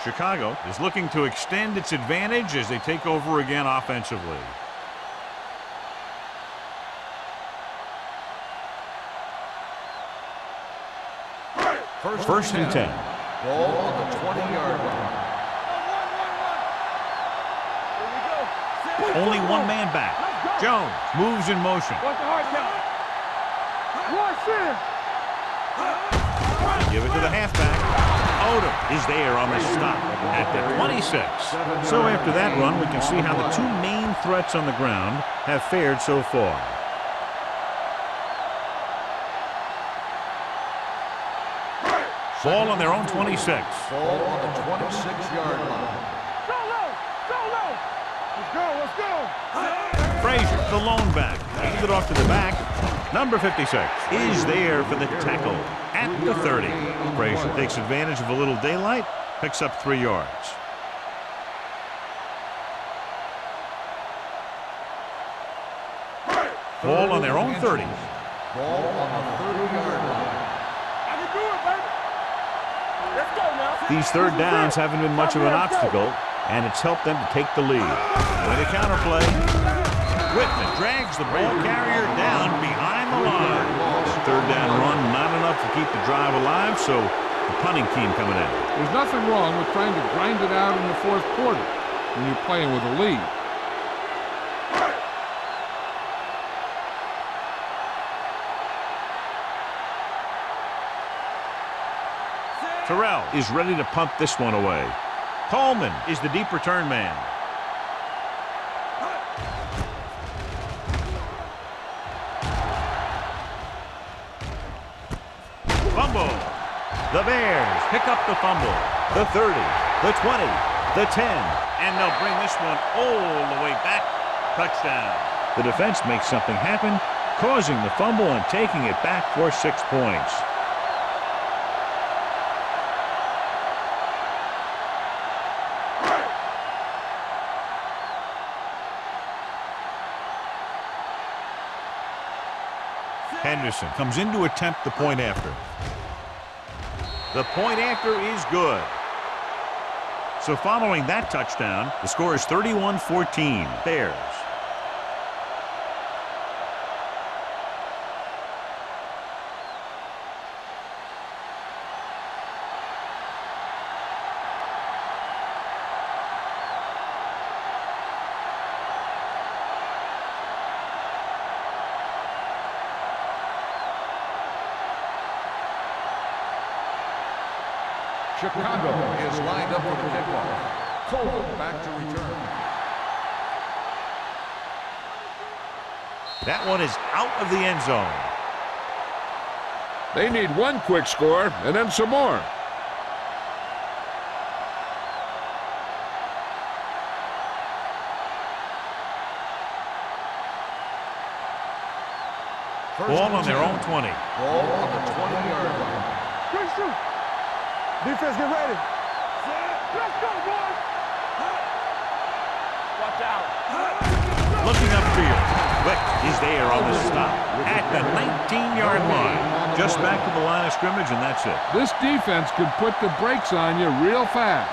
S1: Chicago is looking to extend its advantage as they take over again offensively. First and 10.
S2: Ball on the 20-yard line.
S1: Only one man back. Jones moves in motion.
S4: Watch the hard count. Watch it.
S1: Give it to the halfback. Odom is there on the stop at the 26. So after that run, we can see how the 2 main threats on the ground have fared so far. Ball on their own 26.
S2: Ball on the 26-yard line.
S4: Go low. Let's go.
S1: Frazier, the lone back. Hands it off to the back. Number 56 is there for the tackle at the 30. Frazier takes advantage of a little daylight, picks up 3 yards. Ball on their own 30.
S2: Ball on the 30-yard line.
S4: I can do it, baby. Let's go now.
S1: These third downs haven't been much of an obstacle, and it's helped them to take the lead. With a counterplay, Whitman drags the ball carrier down behind the line. Third down run, not enough to keep the drive alive, so the punting team coming in.
S3: There's nothing wrong with trying to grind it out in the fourth quarter when you're playing with a lead.
S1: Terrell is ready to punt this one away. Coleman is the deep return man. Fumble. The Bears pick up the fumble. The 30, the 20, the 10, and they'll bring this one all the way back. Touchdown. The defense makes something happen, causing the fumble and taking it back for 6 points. Henderson comes in to attempt the point after. The point after is good. So following that touchdown, the score is 31-14. Bears.
S2: Chicago is lined up for the kickoff. Coleman back to return.
S1: That one is out of the end zone.
S3: They need one quick score and then some more.
S1: Ball on their own 20.
S2: Ball on the 20-yard line.
S4: Quick shoot. Defense, get ready. Let's go, boys. Watch out.
S1: Looking upfield. Wick is there on the stop at the 19-yard line. Just back to the line of scrimmage, and that's it.
S3: This defense could put the brakes on you real fast.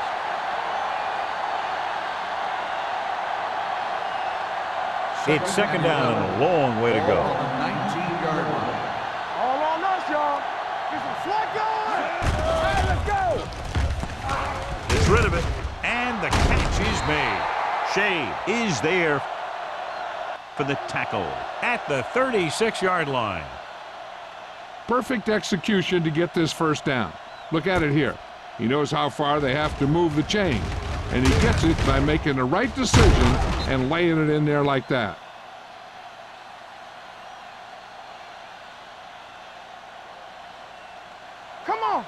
S1: It's second down and a long way to
S2: Ball
S1: go.
S2: on the 19-yard line.
S4: All on us, y'all. Get some slack going. All right, let's go.
S1: Gets rid of it, and the catch is made. Shea is there for the tackle at the 36-yard line.
S3: Perfect execution to get this first down. Look at it here. He knows how far they have to move the chain, and he gets it by making the right decision and laying it in there like that.
S4: Come on.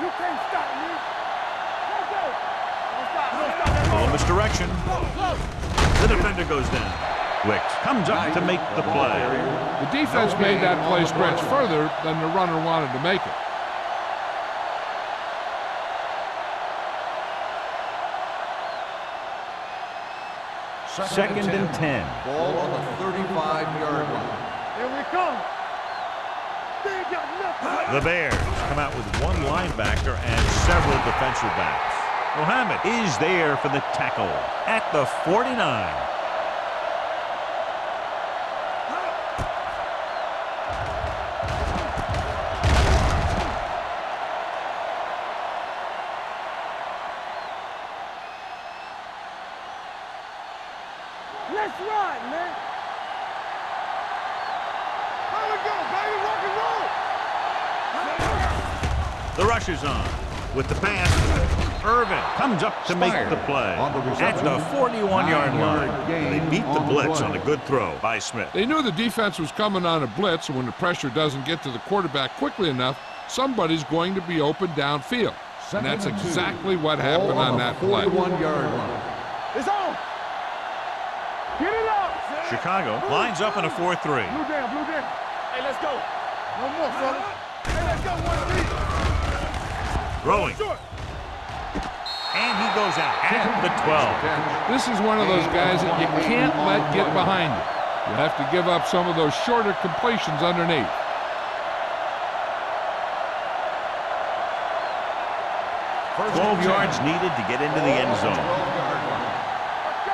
S4: You can't stop me. Let's go. Don't stop. Don't stop.
S1: Full misdirection. The defender goes down. Wicks comes up to make the play.
S3: The defense made that play stretch further than the runner wanted to make it.
S1: Second and 10.
S2: Ball on the 35-yard line.
S4: Here we come. They ain't got nothing.
S1: The Bears come out with one linebacker and several defensive backs. Mohammed is there for the tackle at the 49.
S4: Let's ride, man. How we go, baby? Rock and roll.
S1: The rush is on. With the pass, Irvin comes up to make the play
S2: On the
S1: at
S2: reception,
S1: the 41-yard line.
S2: 9-yard gain
S1: They beat the
S2: on the
S1: blitz
S2: play.
S1: on a good throw by Smith.
S3: They knew the defense was coming on a blitz, and when the pressure doesn't get to the quarterback quickly enough, somebody's going to be open downfield. And that's exactly what happened on that play.
S2: 41-yard line.
S4: It's on. Get it up.
S1: Chicago lines up in a 4-3.
S4: Blue down, blue down. Hey, let's go. One more, fellas. Hey, let's go. One deep.
S1: Throwing.
S4: Short.
S1: And he goes out at the 12.
S3: This is one of those guys that you can't let get behind you. You have to give up some of those shorter completions underneath.
S2: First
S1: 12
S2: and
S1: yards
S2: 10.
S1: needed to get into the end zone.
S2: 12-yard line.
S4: Let's go.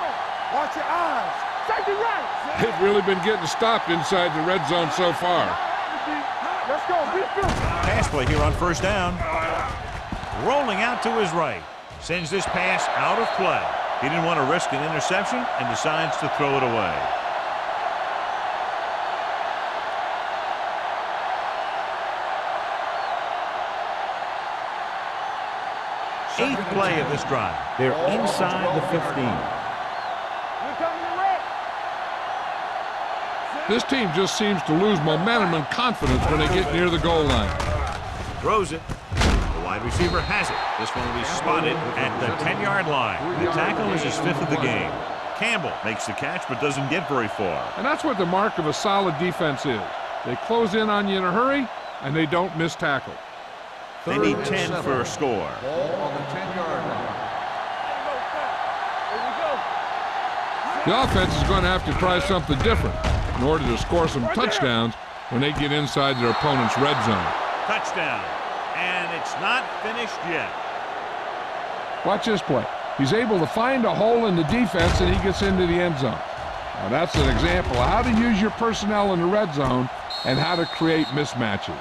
S4: Watch your eyes. Safety right.
S3: They've really been getting stopped inside the red zone so far.
S4: Let's go. Be through.
S1: Pass play here on first down. Rolling out to his right. Sends this pass out of play. He didn't want to risk an interception and decides to throw it away. Eighth play of this drive. They're inside the 15.
S4: We're coming to red.
S3: This team just seems to lose momentum and confidence when they get near the goal line.
S1: Throws it. The wide receiver has it. This one will be spotted at the 10-yard line. The tackle is his 5th of the game. Campbell makes the catch but doesn't get very far.
S3: And that's what the mark of a solid defense is. They close in on you in a hurry, and they don't miss tackle.
S1: They need 10 for a score.
S2: Ball on the 10-yard line.
S4: Here we go.
S3: The offense is going to have to try something different in order to score some touchdowns when they get inside their opponent's red zone.
S1: Touchdown. And it's not finished yet.
S3: Watch this play. He's able to find a hole in the defense, and he gets into the end zone. Now, that's an example of how to use your personnel in the red zone and how to create mismatches.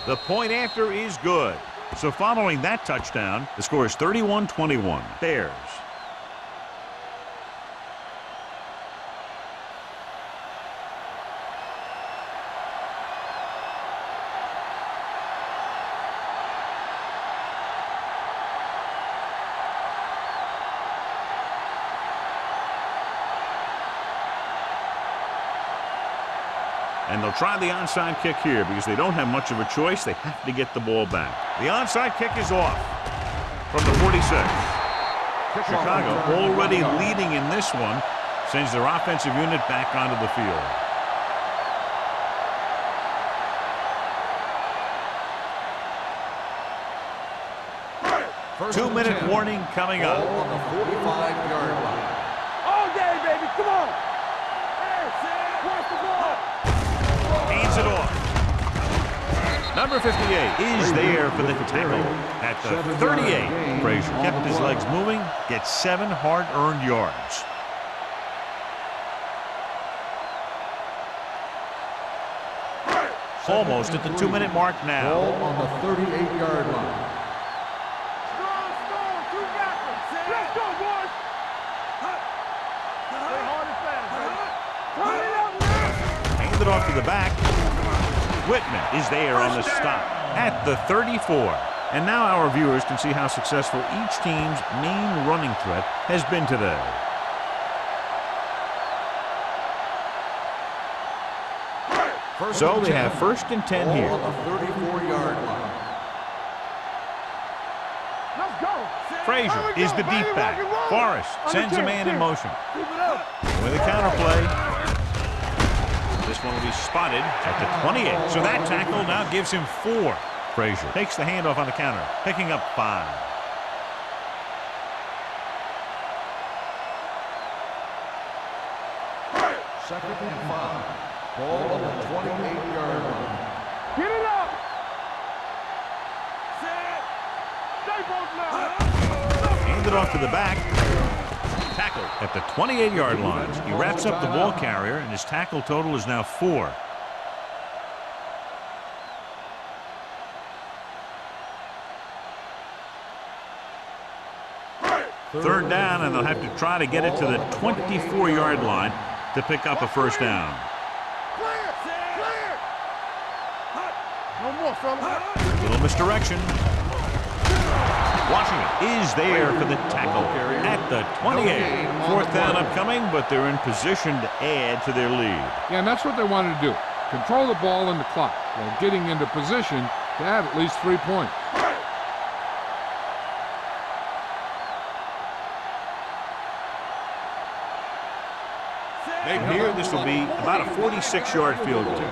S1: The point after is good. So following that touchdown, the score is 31-21. Bears. And they'll try the onside kick here because they don't have much of a choice. They have to get the ball back. The onside kick is off from the 46. Chicago already leading in this one, sends their offensive unit back onto the field.
S2: First
S1: 2-minute
S2: 10.
S1: warning coming
S2: Ball
S1: up.
S2: on the 45-yard line.
S4: All day, baby. Come on. Hey, watch the ball.
S1: Hands it off. Number 58 is there for the tackle at the 38. Frazier kept his legs moving, gets 7 hard-earned yards. Almost at the 2-minute mark
S2: Ball
S1: now.
S2: on the 38-yard line.
S4: Strong. Two backers. Let's go, boys. Stay hard and fast, baby. Turn it up, man.
S1: Hands it off to the back. Whitman is there on the stop at the 34. And now our viewers can see how successful each team's main running threat has been today. So they have 1st and 10
S2: Ball
S1: here.
S2: on the 34-yard line.
S4: Let's go.
S1: Frazier is the deep back. Forrest sends a man in motion.
S4: Keep it up.
S1: With a counterplay. This one will be spotted at the 28. So that tackle now gives him 4. Frazier takes the handoff on the counter, picking up 5.
S2: Second and 5. Ball on the 28-yard line.
S4: Get it up. Stay both now.
S1: Hand it off to the back. Tackle at the 28-yard line. He wraps up the ball carrier, and his tackle total is now 4. Third down, and they'll have to try to get it to the 24-yard line to pick up a first down.
S4: Clear. on, fella.
S1: Little misdirection. Washington is there for the tackle at the 28. Fourth down upcoming, but they're in position to add to their lead.
S3: Yeah, and that's what they wanted to do. Control the ball and the clock while getting into position to add at least 3 points.
S1: And here, this will be about a 46-yard field goal.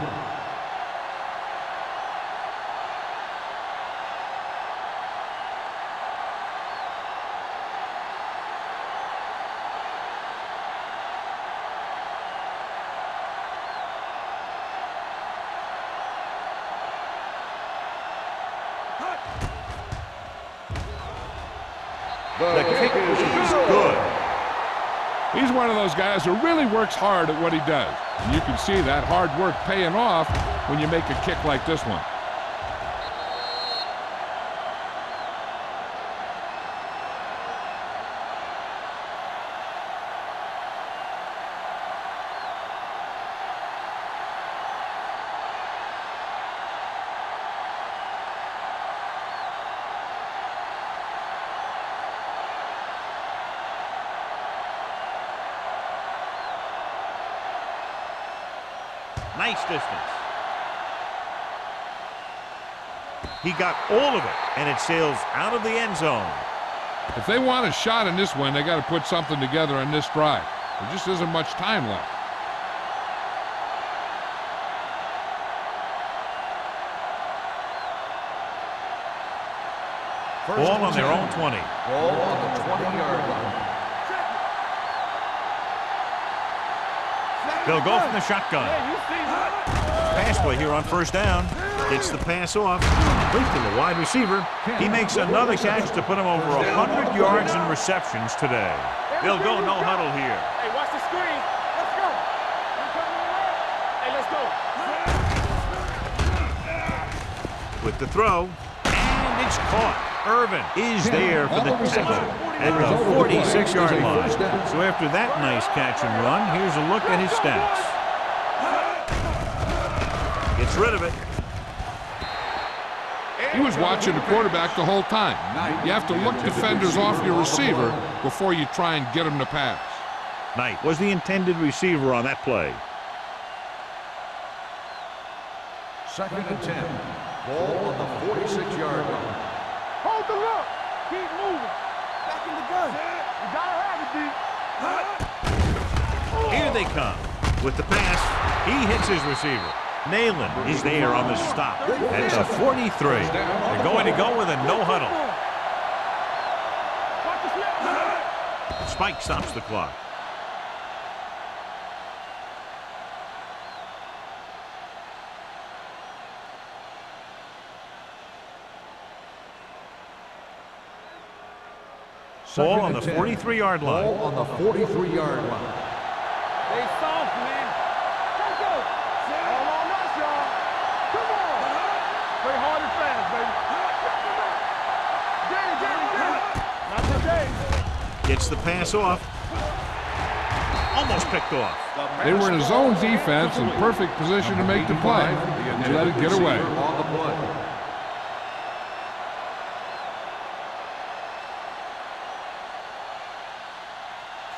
S1: The kick is good.
S3: He's one of those guys who really works hard at what he does. And you can see that hard work paying off when you make a kick like this one.
S1: Nice distance. He got all of it, and it sails out of the end zone.
S3: If they want a shot in this one, they got to put something together on this drive. There just isn't much time left.
S1: Ball on their own 20.
S2: Ball on the 20-yard line.
S1: They'll go from the shotgun. Pass play here on first down. Gets the pass off. Complete to the wide receiver. He makes another catch to put him over 100 yards in receptions today. They'll go no huddle here.
S4: Hey, watch the screen. Let's go. Hey, let's go.
S1: With the throw. And it's caught. Irvin is there for the tackle at the 46-yard line. So after that nice catch and run, here's a look at his stats. Gets rid of it.
S3: He was watching the quarterback the whole time. You have to look defenders off your receiver before you try and get him to pass.
S1: Knight was the intended receiver on that play.
S2: 2nd and 10. Ball on the 46-yard line.
S4: Hold the look. Keep moving. Back in the gun. You gotta have it, D.
S1: Here they come. With the pass, he hits his receiver. Nayland is there on the stop at the 43. They're going to go with a no huddle. Spike stops the clock. Ball on the 43-yard line.
S2: Ball on the 43-yard line.
S4: Stay soft, man. Let's go. All on us, y'all. Come on. Play hard and fast, baby. Danny. Not today.
S1: Gets the pass off. Almost picked off.
S3: They were in a zone defense in perfect position to make the play, and they let it get away.
S2: On the play.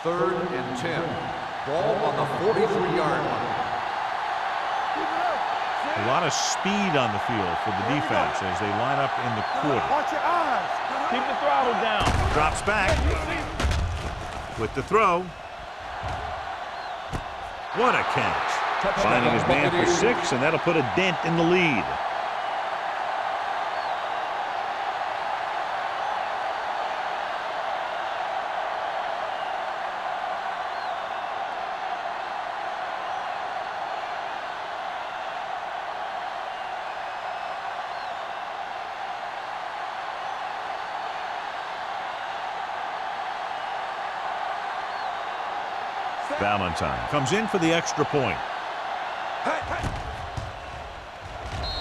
S2: Third and 10. Ball on the 43-yard line.
S1: A lot of speed on the field for the defense as they line up in the quarter.
S4: Watch your eyes. Keep the throttle down.
S1: Drops back with the throw. What a catch. Finding his man for 6, and that'll put a dent in the lead. Valentine comes in for the extra point.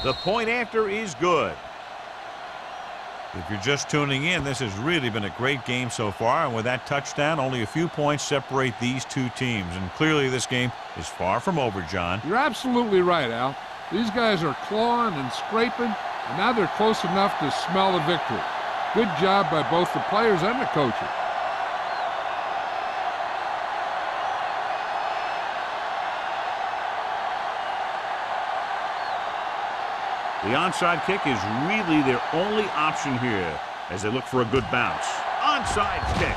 S1: The point after is good. If you're just tuning in, this has really been a great game so far, and with that touchdown, only a few points separate these two teams, and clearly this game is far from over, John.
S3: You're absolutely right, Al. These guys are clawing and scraping, and now they're close enough to smell the victory. Good job by both the players and the coaches.
S1: The onside kick is really their only option here as they look for a good bounce. Onside kick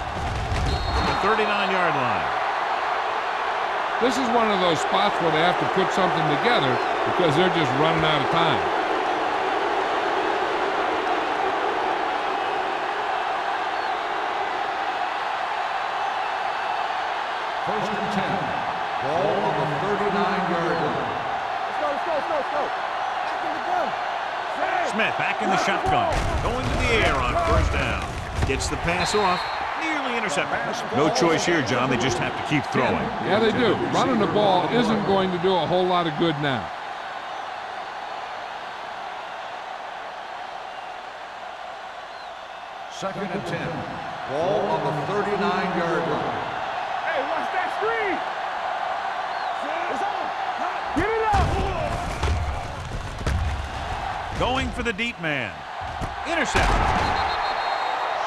S1: from the 39-yard line.
S3: This is one of those spots where they have to put something together because they're just running out of time.
S2: First and 10. Ball on the 39-yard line.
S4: Let's go. Back in the gun.
S1: Smith back in the shotgun. Going to the air on first down. Gets the pass off. Nearly intercepted. No choice here, John. They just have to keep throwing.
S3: Yeah, they do. Running the ball isn't going to do a whole lot of good now.
S2: Second and 10. Ball on the 39-yard line.
S4: Hey, watch that screen. It's on. Get it up.
S1: Going for the deep man. Intercepted.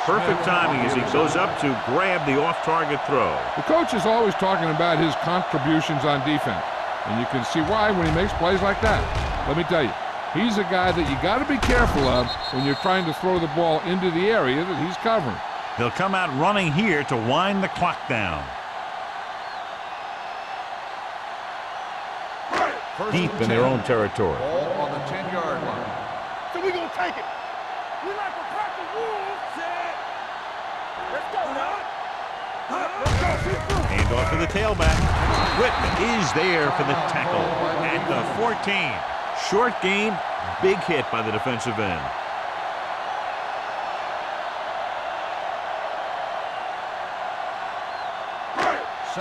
S1: Perfect timing as he goes up to grab the off-target throw.
S3: The coach is always talking about his contributions on defense, and you can see why when he makes plays like that. Let me tell you, he's a guy that you got to be careful of when you're trying to throw the ball into the area that he's covering.
S1: They'll come out running here to wind the clock down. Deep in their own territory.
S2: Ball on the 10-yard line.
S4: So we gonna take it. We like a pack of wolves. Let's go now.
S1: Hand off to the tailback. Whitman is there for the tackle at the 14. Short gain, big hit by the defensive end.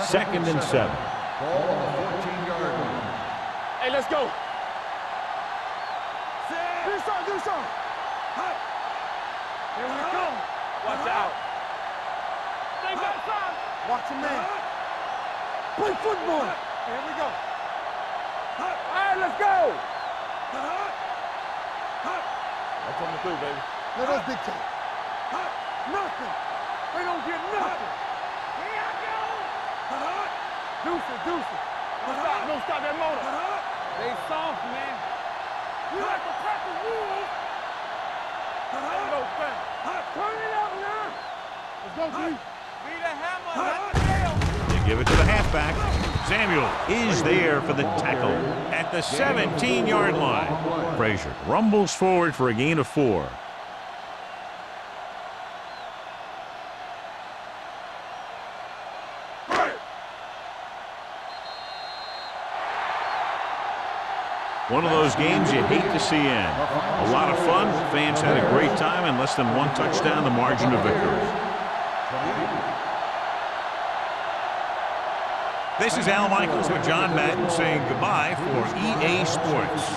S1: Second and 7.
S2: Ball on the 14-yard line.
S4: Hey, let's go. Do some. Here we come. Watch out. Stay back side. Watch your man. Play football. Here we go. All right, let's go. I'm coming through, baby. Let us dictate. Nothing. They don't get nothing. Here I go. Deuce it. Don't stop that motor. They soft, man. You like a pack of wolves. Turn it out now. Let's go, G. Be the hammer, not the nail.
S1: They give it to the halfback. Samuel is there for the tackle at the 17-yard line. Frazier rumbles forward for a gain of 4. One of those games you hate to see end. A lot of fun. Fans had a great time, and less than 1 touchdown, the margin of victory. This is Al Michaels with John Madden saying goodbye for EA Sports.